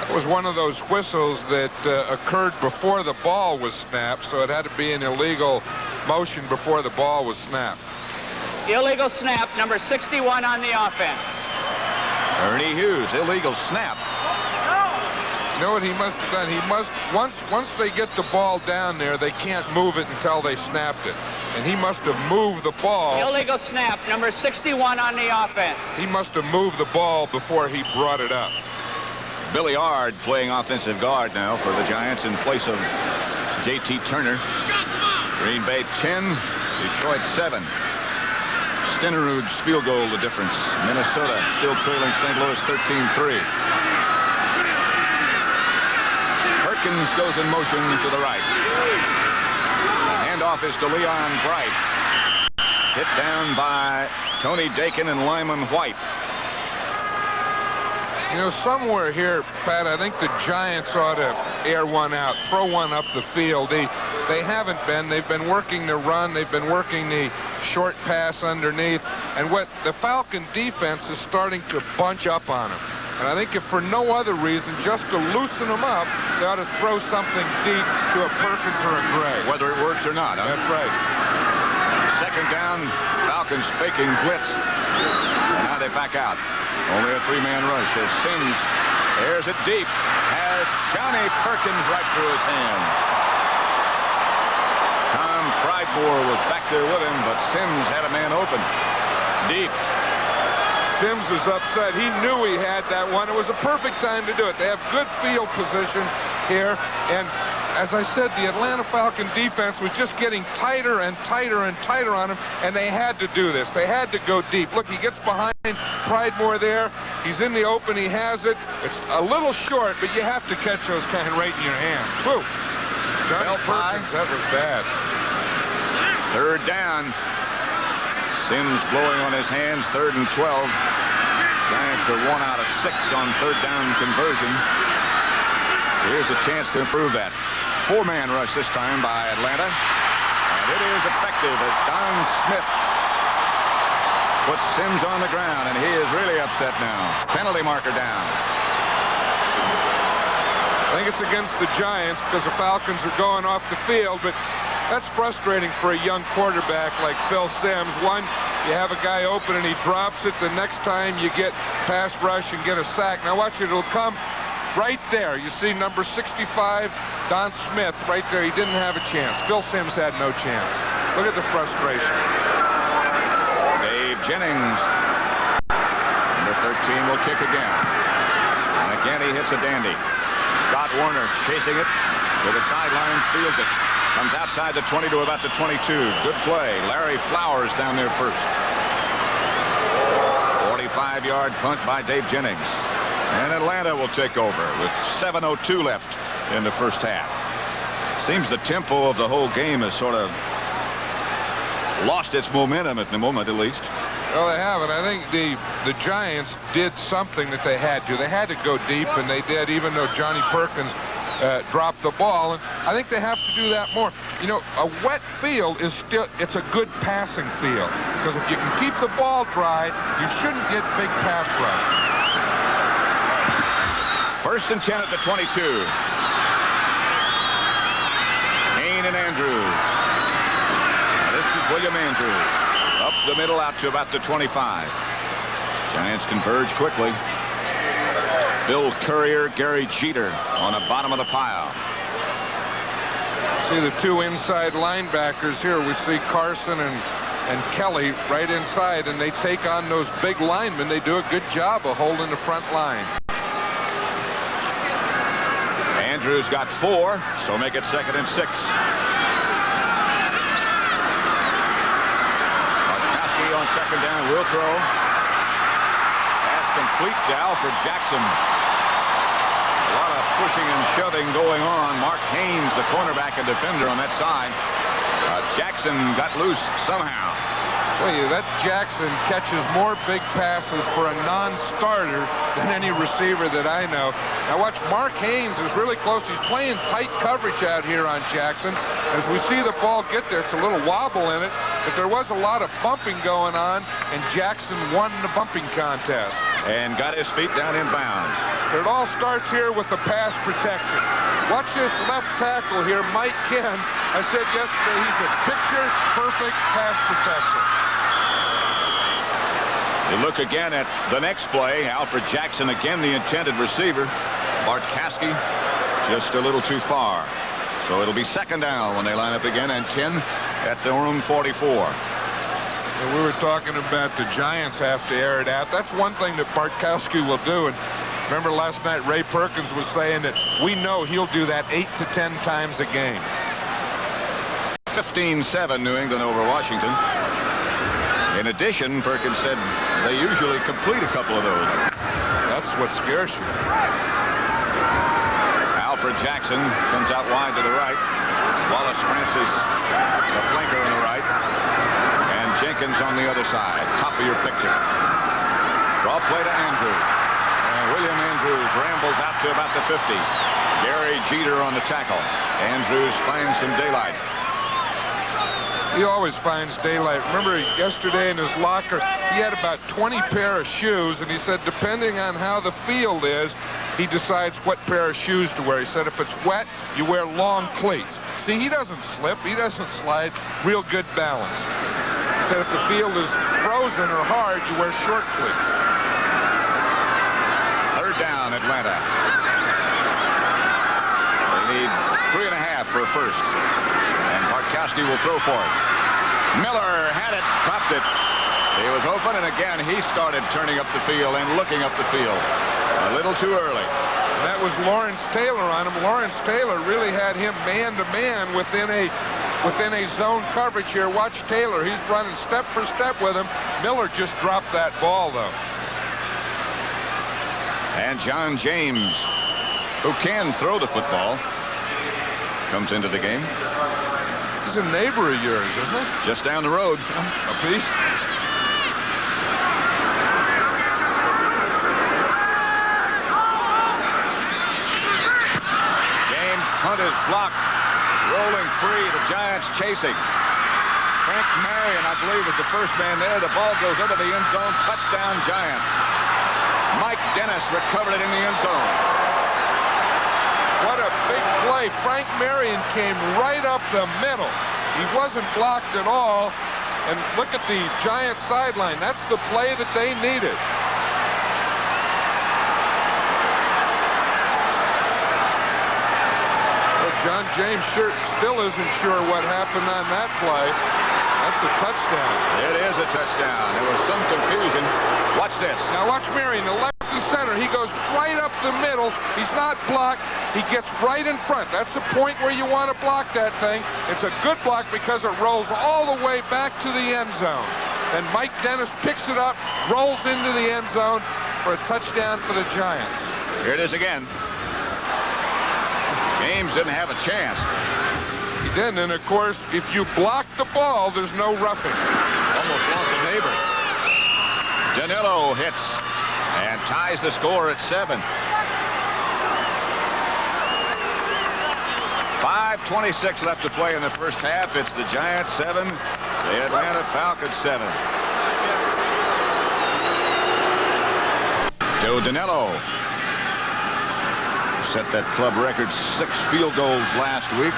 It was one of those whistles that occurred before the ball was snapped, so it had to be an illegal motion before the ball was snapped. Illegal snap, number 61 on the offense. Ernie Hughes, illegal snap. You know what he must have done? He must, once they get the ball down there, they can't move it until they snapped it. And he must have moved the ball. Illegal snap, number 61 on the offense. He must have moved the ball before he brought it up. Billy Ard playing offensive guard now for the Giants in place of J.T. Turner. Green Bay 10, Detroit 7. Stenerud's field goal the difference. Minnesota still trailing St. Louis 13-3. Perkins goes in motion to the right. Handoff is to Leon Bright. Hit down by Tony Dakin and Lyman White. You know, somewhere here, Pat, I think the Giants ought to air one out, throw one up the field. They haven't been. They've been working the run. They've been working the short pass underneath. And what the Falcon defense is starting to bunch up on them. And I think if for no other reason, just to loosen them up, they ought to throw something deep to a Perkins or a Gray. Whether it works or not, huh? That's right. Second down, Falcons faking blitz. And now they back out. Only a 3-man rush as Sims airs it deep. Has Johnny Perkins right through his hands. Tom Pridemore was back there with him, but Sims had a man open. Deep. Sims was upset. He knew he had that one. It was a perfect time to do it. They have good field position here. And as I said, the Atlanta Falcon defense was just getting tighter and tighter and tighter on him, and they had to do this. They had to go deep. Look, he gets behind Pridemore there. He's in the open. He has it. It's a little short, but you have to catch those kind of right in your hands. Woo! Johnny Perkins, that was bad. Third down. Sims blowing on his hands. 3rd and 12. Giants are 1 out of 6 on 3rd down conversions. Here's a chance to improve that. 4-man rush this time by Atlanta. And it is effective as Don Smith puts Sims on the ground, and he is really upset now. Penalty marker down. I think it's against the Giants because the Falcons are going off the field, but that's frustrating for a young quarterback like Phil Simms. One, you have a guy open and he drops it. The next time you get pass rush and get a sack. Now watch it, it'll come right there. You see number 65, Don Smith, right there. He didn't have a chance. Phil Simms had no chance. Look at the frustration. Dave Jennings, number 13, will kick again. And again, he hits a dandy. Scott Warner chasing it to the sideline, fields it. Comes outside the 20 to about the 22. Good play. Larry Flowers down there first. 45-yard punt by Dave Jennings. And Atlanta will take over with 7:02 left in the first half. Seems the tempo of the whole game has sort of lost its momentum at the moment, at least. Well, they haven't. I think the Giants did something that they had to. They had to go deep, and they did, even though Johnny Perkins dropped the ball. And I think they have to do that more. You know, a wet field is still, it's a good passing field. Because if you can keep the ball dry, you shouldn't get big pass rush. 1st and 10 at the 22. Kane and Andrews. Now this is William Andrews. Up the middle out to about the 25. Giants converge quickly. Bill Courier, Gary Jeter on the bottom of the pile. See the 2 inside linebackers here. We see Carson and Kelly right inside, and they take on those big linemen. They do a good job of holding the front line. Andrews got 4, so make it 2nd and 6. Bartkowski on 2nd down will throw. Pass complete to Alfred Jackson. A lot of pushing and shoving going on. Mark Haynes, the cornerback and defender on that side. Jackson got loose somehow. Tell you, that Jackson catches more big passes for a non-starter than any receiver that I know. Now watch, Mark Haynes is really close. He's playing tight coverage out here on Jackson. As we see the ball get there, it's a little wobble in it, but there was a lot of bumping going on, and Jackson won the bumping contest. And got his feet down in bounds. It all starts here with the pass protection. Watch this left tackle here, Mike Ken. I said yesterday he's a picture-perfect pass protector. You look again at the next play. Alfred Jackson again the intended receiver. BARTKOWSKI just a little too far. So it'll be second down when they line up again, and 10 at their own 44. We were talking about the Giants have to air it out. That's one thing that BARTKOWSKI will do. And remember last night Ray Perkins was saying that we know he'll do that 8 to 10 times a game. 15-7 New England over Washington. In addition, Perkins said they usually complete a couple of those. That's what scares you. Alfred Jackson comes out wide to the right. Wallace Francis, the flanker on the right. And Jenkins on the other side. Top of your picture. Draw play to Andrews. And William Andrews rambles out to about the 50. Gary Jeter on the tackle. Andrews finds some daylight. He always finds daylight. Remember yesterday in his locker, he had about 20 pair of shoes, and he said depending on how the field is, he decides what pair of shoes to wear. He said if it's wet, you wear long cleats. See, he doesn't slip, he doesn't slide, real good balance. He said if the field is frozen or hard, you wear short cleats. Third down, Atlanta. They need 3.5 for a first. And BARTKOWSKI will throw for it. Miller had it, dropped it. He was open, and again he started turning up the field and looking up the field. A little too early. That was Lawrence Taylor on him. Lawrence Taylor really had him man-to-man within a zone coverage here. Watch Taylor. He's running step for step with him. Miller just dropped that ball, though. And John James, who can throw the football, comes into the game. He's a neighbor of yours, isn't he? Just down the road. A piece. James punt is blocked. Rolling free. The Giants chasing. Frank Marion, I believe, is the first man there. The ball goes into the end zone. Touchdown, Giants. Mike Dennis recovered it in the end zone. What a big play. Frank Marion came right up the middle. He wasn't blocked at all. And look at the Giant sideline. That's the play that they needed. Well, John James still isn't sure what happened on that play. That's a touchdown. It is a touchdown. There was some confusion. Watch this. Now watch Marion, the lefty center. He goes right up the middle. He's not blocked. He gets right in front. That's the point where you want to block that thing. It's a good block because it rolls all the way back to the end zone. And Mike Dennis picks it up, rolls into the end zone for a touchdown for the Giants. Here it is again. James didn't have a chance. He didn't, and of course, if you block the ball, there's no roughing. Almost lost a neighbor. Danilo hits and ties the score at 7. 5:26 left to play in the first half. It's the Giants 7, the Atlanta Falcons 7. Joe Danilo set that club record 6 field goals last week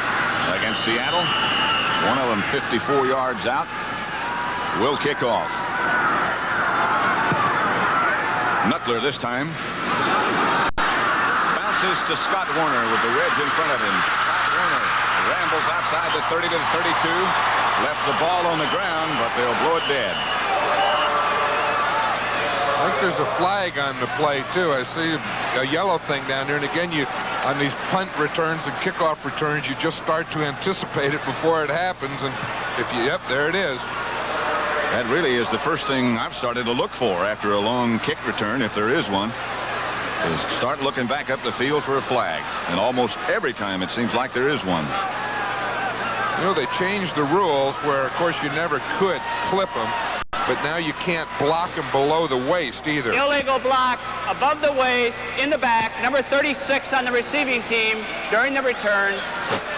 against Seattle. One of them 54 yards out. Will kick off. Knuckler this time. Bounces to Scott Warner with the Reds in front of him. Scott Warner rambles outside the 30 to the 32. Left the ball on the ground, but they'll blow it dead. I think there's a flag on the play, too. I see a yellow thing down there. And again, on these punt returns and kickoff returns, you just start to anticipate it before it happens. And yep, there it is. That really is the first thing I've started to look for after a long kick return, if there is one. is start looking back up the field for a flag. And almost every time it seems like there is one. You know, they changed the rules where, of course, you never could clip them, but now you can't block them below the waist either. Illegal block above the waist, in the back, number 36 on the receiving team during the return.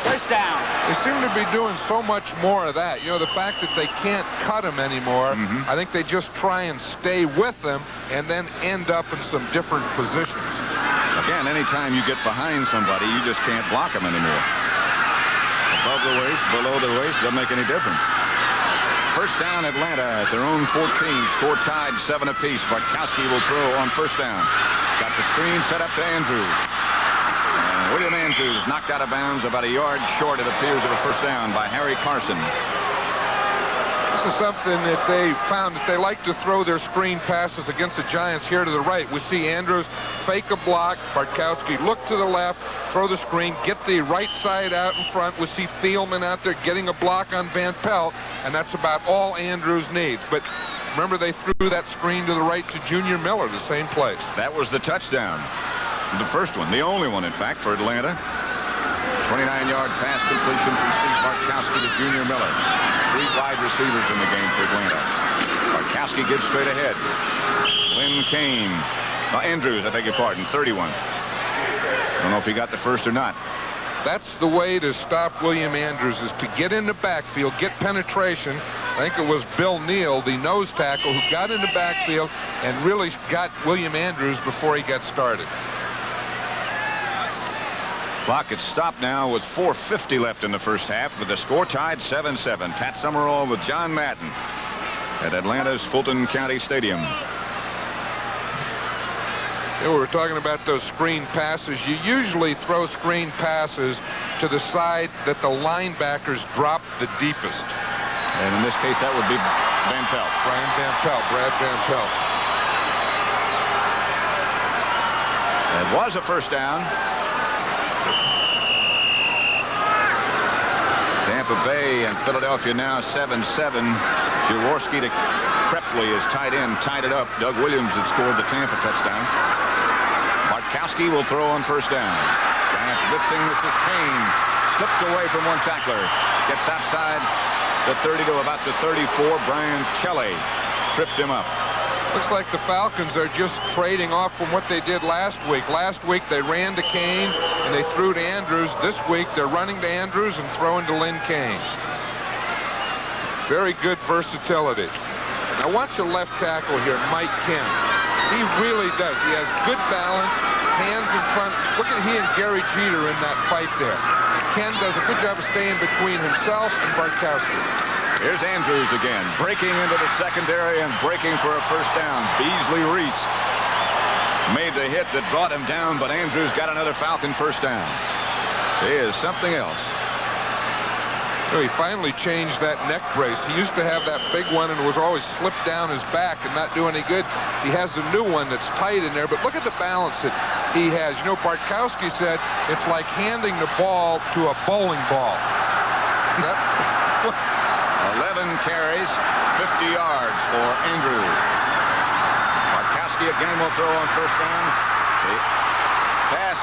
First down. They seem to be doing so much more of that. You know, the fact that they can't cut them anymore, I think they just try and stay with them and then end up in some different positions. Again, anytime you get behind somebody, you just can't block them anymore. Above the waist, below the waist, doesn't make any difference. First down, Atlanta at their own 14. Score tied 7 apiece. Bartkowski will throw on first down. Got the screen set up to Andrews. And William Andrews knocked out of bounds about a yard short, it appears, of a first down by Harry Carson. This is something that they found that they like to throw their screen passes against the Giants here to the right. We see Andrews fake a block. Bartkowski look to the left, throw the screen, get the right side out in front. We see Thielman out there getting a block on Van Pelt, and that's about all Andrews needs. But remember, they threw that screen to the right to Junior Miller, the same place. That was the touchdown. The first one, the only one, in fact, for Atlanta. 29-yard pass completion from Steve Bartkowski to Junior Miller. 3 wide receivers in the game for Atlanta. Bartkowski gets straight ahead. Lynn Kane. Andrews, I beg your pardon, 31. I don't know if he got the first or not. That's the way to stop William Andrews, is to get in the backfield, get penetration. I think it was Bill Neal, the nose tackle, who got in the backfield and really got William Andrews before he got started. Clock is stopped now with 4:50 left in the first half, with the score tied 7-7. Pat Summerall with John Madden at Atlanta's Fulton-County Stadium. We were talking about those screen passes. You usually throw screen passes to the side that the linebackers drop the deepest. And in this case, that would be Van Pelt. Brad Van Pelt. It was a first down. Tampa Bay and Philadelphia now 7-7. Jaworski to Krepley is tight end, tied it up. Doug Williams had scored the Tampa touchdown. Bartkowski will throw on first down. Giants blitzing. This is Kane. Slips away from one tackler. Gets outside the 30 to about the 34. Brian Kelly tripped him up. Looks like the Falcons are just trading off from what they did last week. Last week they ran to Kane and they threw to Andrews. This week they're running to Andrews and throwing to Lynn Kane. Very good versatility. Now watch the left tackle here, Mike Kent. He really does. He has good balance, hands in front. Look at he and Gary Jeter in that fight there. Ken does a good job of staying between himself and Bartkowski. Here's Andrews again, breaking into the secondary and breaking for a first down. Beasley Reese made the hit that brought him down, but Andrews got another Falcon first down. He is something else. He finally changed that neck brace. He used to have that big one and it was always slipped down his back and not do any good. He has a new one that's tight in there, but look at the balance that he has. You know, Bartkowski said it's like handing the ball to a bowling ball. 11 carries, 50 yards for Andrews. Bartkowski again will throw on first down. The pass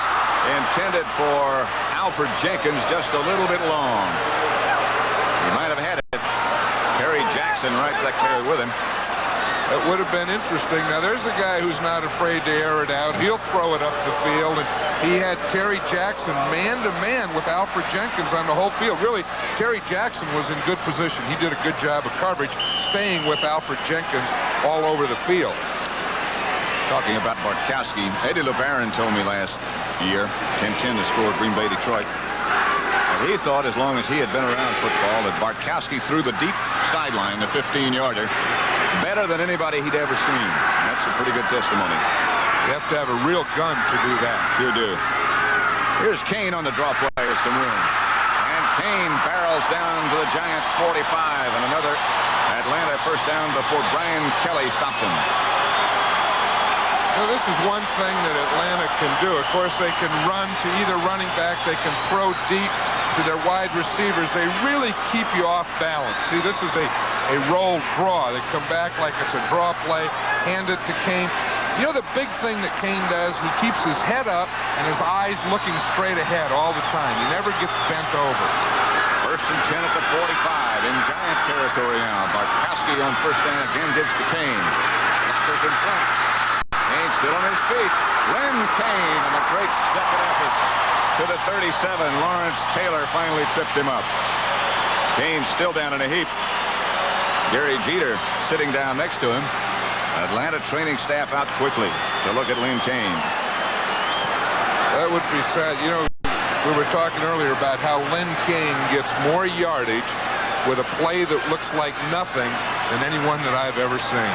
intended for Alfred Jenkins, just a little bit long. He might have had it. Terry Jackson right back there with him. It would have been interesting. Now, there's a guy who's not afraid to air it out. He'll throw it up the field. And he had Terry Jackson man-to-man with Alfred Jenkins on the whole field. Really, Terry Jackson was in good position. He did a good job of coverage, staying with Alfred Jenkins all over the field. Talking about Bartkowski, Eddie LeBaron told me last year, 10-10 to score Green Bay, Detroit. And he thought as long as he had been around football that Bartkowski threw the deep sideline, the 15-yarder, better than anybody he'd ever seen. And that's a pretty good testimony. You have to have a real gun to do that. Sure do. Here's Kane on the draw play with some room. And Kane barrels down to the Giants 45. And another Atlanta first down before Brian Kelly stops him. Well, this is one thing that Atlanta can do. Of course, they can run to either running back. They can throw deep to their wide receivers. They really keep you off balance. See, this is a rolled draw. They come back like it's a draw play, hand it to Kane. You know the big thing that Kane does? He keeps his head up and his eyes looking straight ahead all the time. He never gets bent over. 1st and 10 at the 45 in Giant territory now. Bartkowski on first down again gives to Kane. Whispers in front. Kane still on his feet. Len Kane and a great second effort to the 37. Lawrence Taylor finally tripped him up. Kane still down in a heap. Gary Jeter sitting down next to him. Atlanta training staff out quickly to look at Len Kane. That would be sad. You know, we were talking earlier about how Len Kane gets more yardage with a play that looks like nothing than anyone that I've ever seen.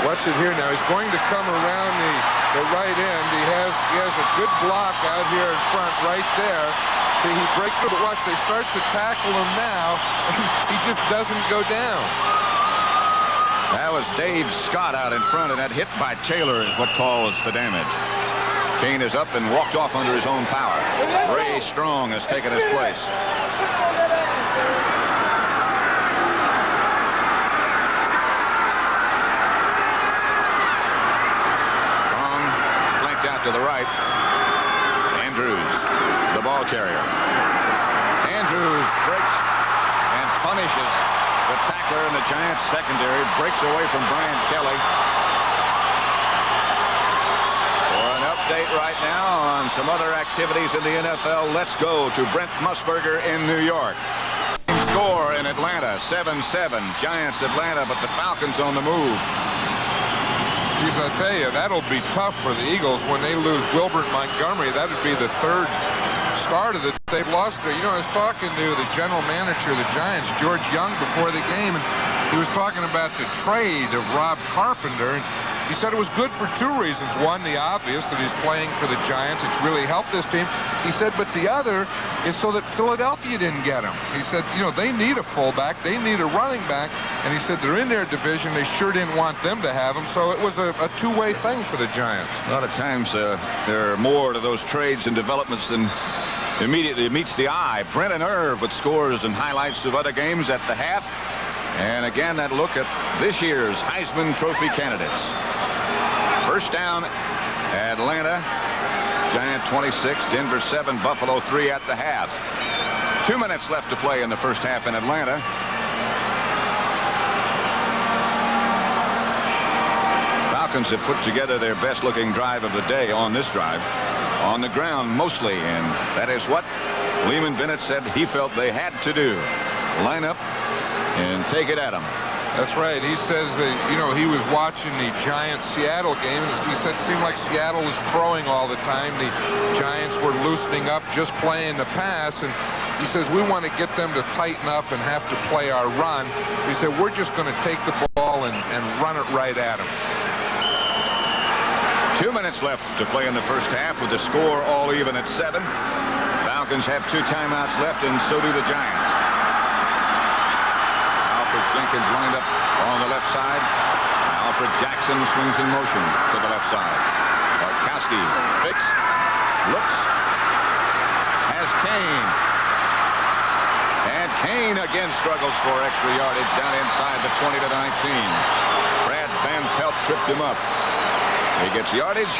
Watch it here now. He's going to come around the right end. He has a good block out here in front right there. See, he breaks through, but watch, they start to tackle him now. He just doesn't go down. That was Dave Scott out in front, and that hit by Taylor is what caused the damage. Kane is up and walked off under his own power. Ray Strong has taken his place. Strong flanked out to the right. Andrews, the ball carrier. Andrews breaks and punishes the tackler in the Giants secondary. Breaks away from Brian Kelly. For an update right now on some other activities in the NFL, let's go to Brent Musburger in New York. Score in Atlanta, 7-7. Giants Atlanta, but the Falcons on the move. Geez, I tell you, that'll be tough for the Eagles when they lose Wilbert Montgomery. That would be the third start of the they've lost there. You know, I was talking to the general manager of the Giants, George Young, before the game, and he was talking about the trade of Rob Carpenter, and he said it was good for two reasons. One, the obvious, that he's playing for the Giants. It's really helped this team. He said, but the other is so that Philadelphia didn't get him. He said, you know, they need a fullback. They need a running back. And he said they're in their division. They sure didn't want them to have him. So it was a two-way thing for the Giants. A lot of times there are more to those trades and developments than immediately meets the eye. Brenton Irv with scores and highlights of other games at the half. And again, that look at this year's Heisman Trophy candidates. First down, Atlanta. Giant 26, Denver 7, Buffalo 3 at the half. 2 minutes left to play in the first half in Atlanta. Falcons have put together their best-looking drive of the day on this drive. On the ground mostly, and that is what Lehman Bennett said he felt they had to do. Line up and take it at them. That's right. He says that, you know, he was watching the Giants-Seattle game, and he said it seemed like Seattle was throwing all the time. The Giants were loosening up, just playing the pass, and he says we want to get them to tighten up and have to play our run. He said we're just going to take the ball and run it right at them. 2 minutes left to play in the first half with the score all even at 7. Falcons have 2 timeouts left, and so do the Giants. Alfred Jenkins lined up on the left side. Alfred Jackson swings in motion to the left side. Bartkowski fakes, looks, has Kane. And Kane again struggles for extra yardage down inside the 20 to 19. Brad Van Pelt tripped him up. He gets yardage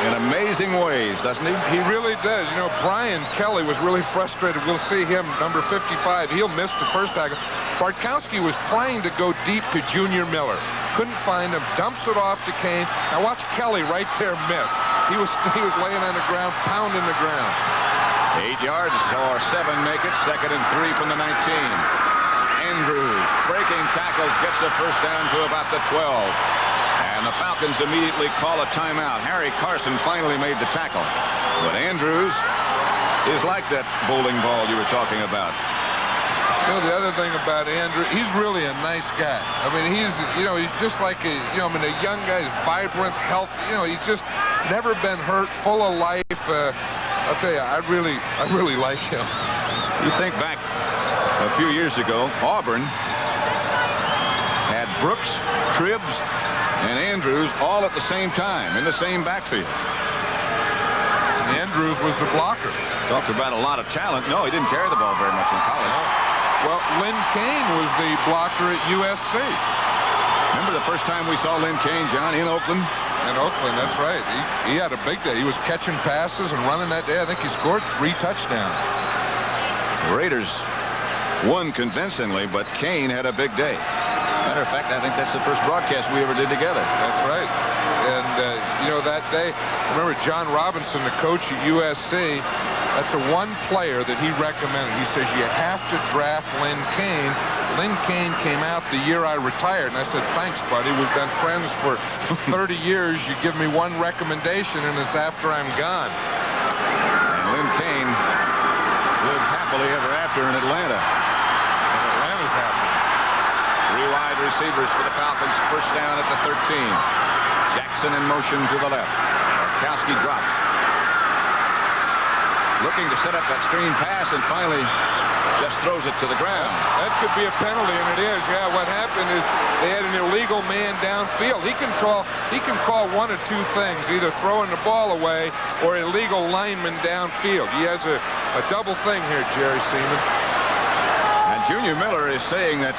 in amazing ways, doesn't he? He really does. You know, Brian Kelly was really frustrated. We'll see him, number 55. He'll miss the first tackle. Bartkowski was trying to go deep to Junior Miller. Couldn't find him. Dumps it off to Kane. Now watch Kelly right there miss. He was laying on the ground, pounding the ground. 8 yards or 7 make it. 2nd and 3 from the 19. Andrews breaking tackles, gets the first down to about the 12. And the Falcons immediately call a timeout. Harry Carson finally made the tackle. But Andrews is like that bowling ball you were talking about. You know, the other thing about Andrew, he's really a nice guy. I mean, he's just like a young guy. He's vibrant, healthy. You know, he's just never been hurt, full of life. I'll tell you, I really like him. You think back a few years ago, Auburn had Brooks, Tribbs, and Andrews all at the same time in the same backfield. Andrews was the blocker. Talked about a lot of talent. No, he didn't carry the ball very much in college. Well, Lynn Kane was the blocker at USC. Remember the first time we saw Lynn Kane, John, in Oakland? In Oakland, that's right. He had a big day. He was catching passes and running that day. I think he scored 3 touchdowns. The Raiders won convincingly, but Kane had a big day. Matter of fact, I think that's the first broadcast we ever did together. That's right. And, you know, that day, I remember John Robinson, the coach at USC, that's the one player that he recommended. He says, you have to draft Lynn Kane. Lynn Kane came out the year I retired, and I said, thanks, buddy. We've been friends for 30 years. You give me one recommendation, and it's after I'm gone. And Lynn Kane lived happily ever after in Atlanta. And Atlanta's happy. 3 wide receivers for the Falcons. First down at the 13. Jackson in motion to the left. Bartkowski drops. Looking to set up that screen pass, and finally just throws it to the ground. That could be a penalty, and it is. Yeah, what happened is they had an illegal man downfield. He can call one of 2 things, either throwing the ball away or illegal lineman downfield. He has a double thing here, Jerry Seaman. And Junior Miller is saying that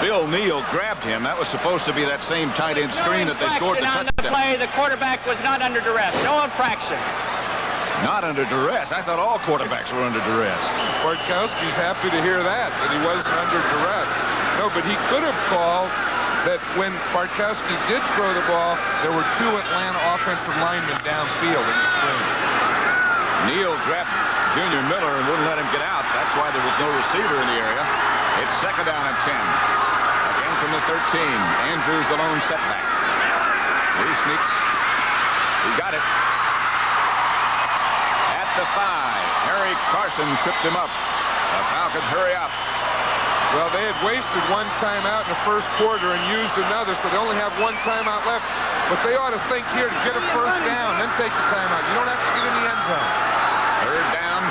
Bill Neal grabbed him. That was supposed to be that same tight end screen that they scored the touchdown. On the play, the quarterback was not under duress. No infraction. Not under duress. I thought all quarterbacks were under duress. Bartkowski's happy to hear that he wasn't under duress. No, but he could have called that when Bartkowski did throw the ball, there were 2 Atlanta offensive linemen downfield in the screen. Neal grabbed Junior Miller and wouldn't let him get out. That's why there was no receiver in the area. It's second down and 10. Again from the 13. Andrews the lone setback. He sneaks. He got it. The 5. Harry Carson tripped him up. The Falcons hurry up. Well, they had wasted 1 timeout in the first quarter and used another, so they only have 1 timeout left. But they ought to think here to get a first down, then take the timeout. You don't have to get in the end zone. Third down.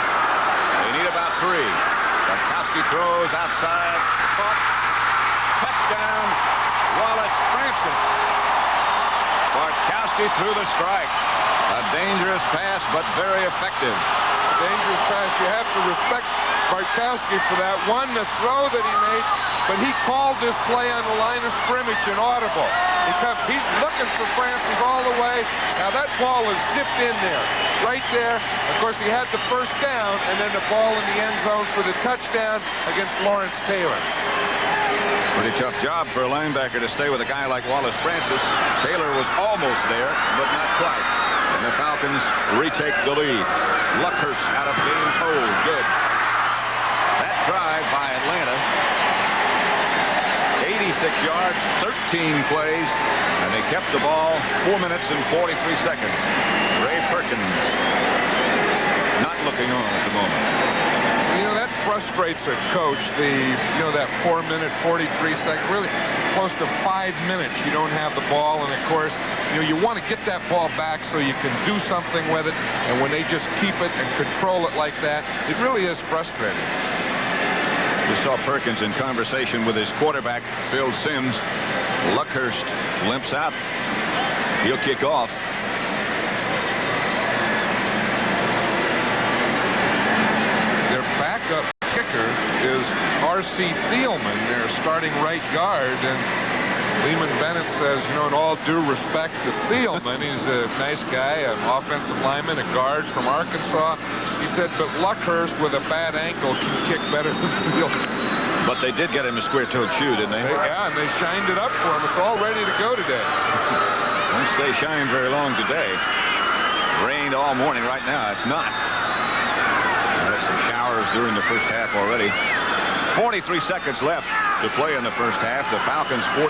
They need about 3. Bartkowski throws outside. Caught. Touchdown. Wallace Francis. Bartkowski threw the strike. A dangerous pass, but very effective. Dangerous pass. You have to respect Bartkowski for that. One, the throw that he made, but he called this play on the line of scrimmage inaudible. He's looking for Francis all the way. Now that ball is zipped in there, right there. Of course, he had the first down, and then the ball in the end zone for the touchdown against Lawrence Taylor. Pretty tough job for a linebacker to stay with a guy like Wallace Francis. Taylor was almost there, but not quite. And the Falcons retake the lead. Luckhurst out of James Hole. Good. That drive by Atlanta. 86 yards, 13 plays, and they kept the ball 4 minutes and 43 seconds. Ray Perkins not looking on at the moment. You know, that frustrates a coach, that 4 minute, 43 second, really close to 5 minutes you don't have the ball, and of course, you want to get that ball back so you can do something with it, and when they just keep it and control it like that, it really is frustrating. We saw Perkins in conversation with his quarterback, Phil Simms. Luckhurst limps out. He'll kick off. Their backup kicker is R.C. Thielman, their starting right guard, and Lehman Bennett says, in all due respect to Thielman, he's a nice guy, an offensive lineman, a guard from Arkansas. He said, but Luckhurst with a bad ankle can kick better than Thielman. But they did get him a square-toed shoe, didn't they? Yeah, and they shined it up for him. It's all ready to go today. Won't stay shine very long today. Rained all morning. Right now, it's not. There's some showers during the first half already. 43 seconds left to play in the first half. The Falcons 14. The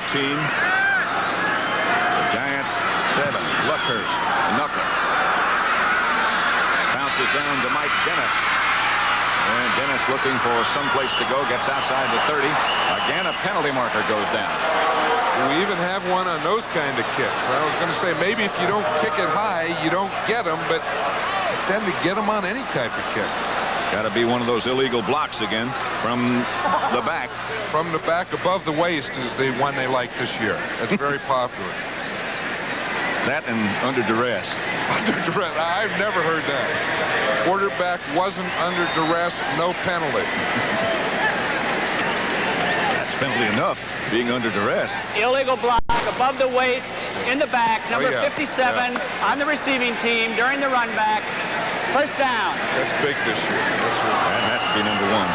Giants 7. Luckhurst, the knuckler. Bounces down to Mike Dennis. And Dennis looking for some place to go. Gets outside the 30. Again, a penalty marker goes down. We even have one on those kind of kicks. I was going to say, maybe if you don't kick it high, you don't get them, but you tend to get them on any type of kick. Got to be one of those illegal blocks again from the back. From the back above the waist is the one they like this year. That's very popular. That and under duress. Under duress. I've never heard that. Quarterback wasn't under duress, no penalty. penalty enough, being under duress. Illegal block above the waist, in the back, number 57 on the receiving team during the run back. First down. That's big this year. That has to be number 1.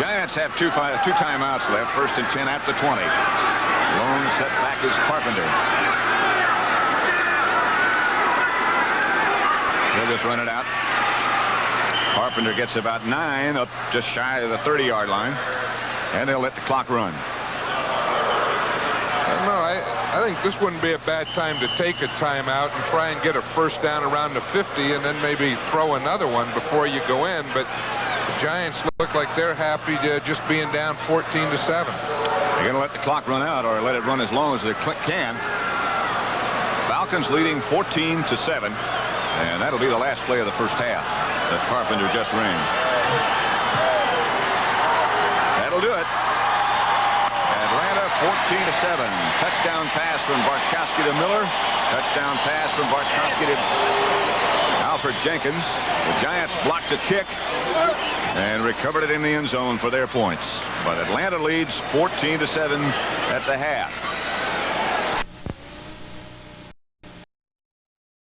Giants have two timeouts left. First and 10 at the 20. Lone setback is Carpenter. They'll just run it out. Carpenter gets about 9, up just shy of the 30-yard line, and they'll let the clock run. I think this wouldn't be a bad time to take a timeout and try and get a first down around the 50 and then maybe throw another one before you go in. But the Giants look like they're happy to just being down 14-7. They're going to let the clock run out or let it run as long as they can. Falcons leading 14-7, and that'll be the last play of the first half that Carpenter just ran. That'll do it. Atlanta 14-7. Touchdown pass from Bartkowski to Miller. Touchdown pass from Bartkowski to Alfred Jenkins. The Giants blocked a kick and recovered it in the end zone for their points. But Atlanta leads 14-7 at the half.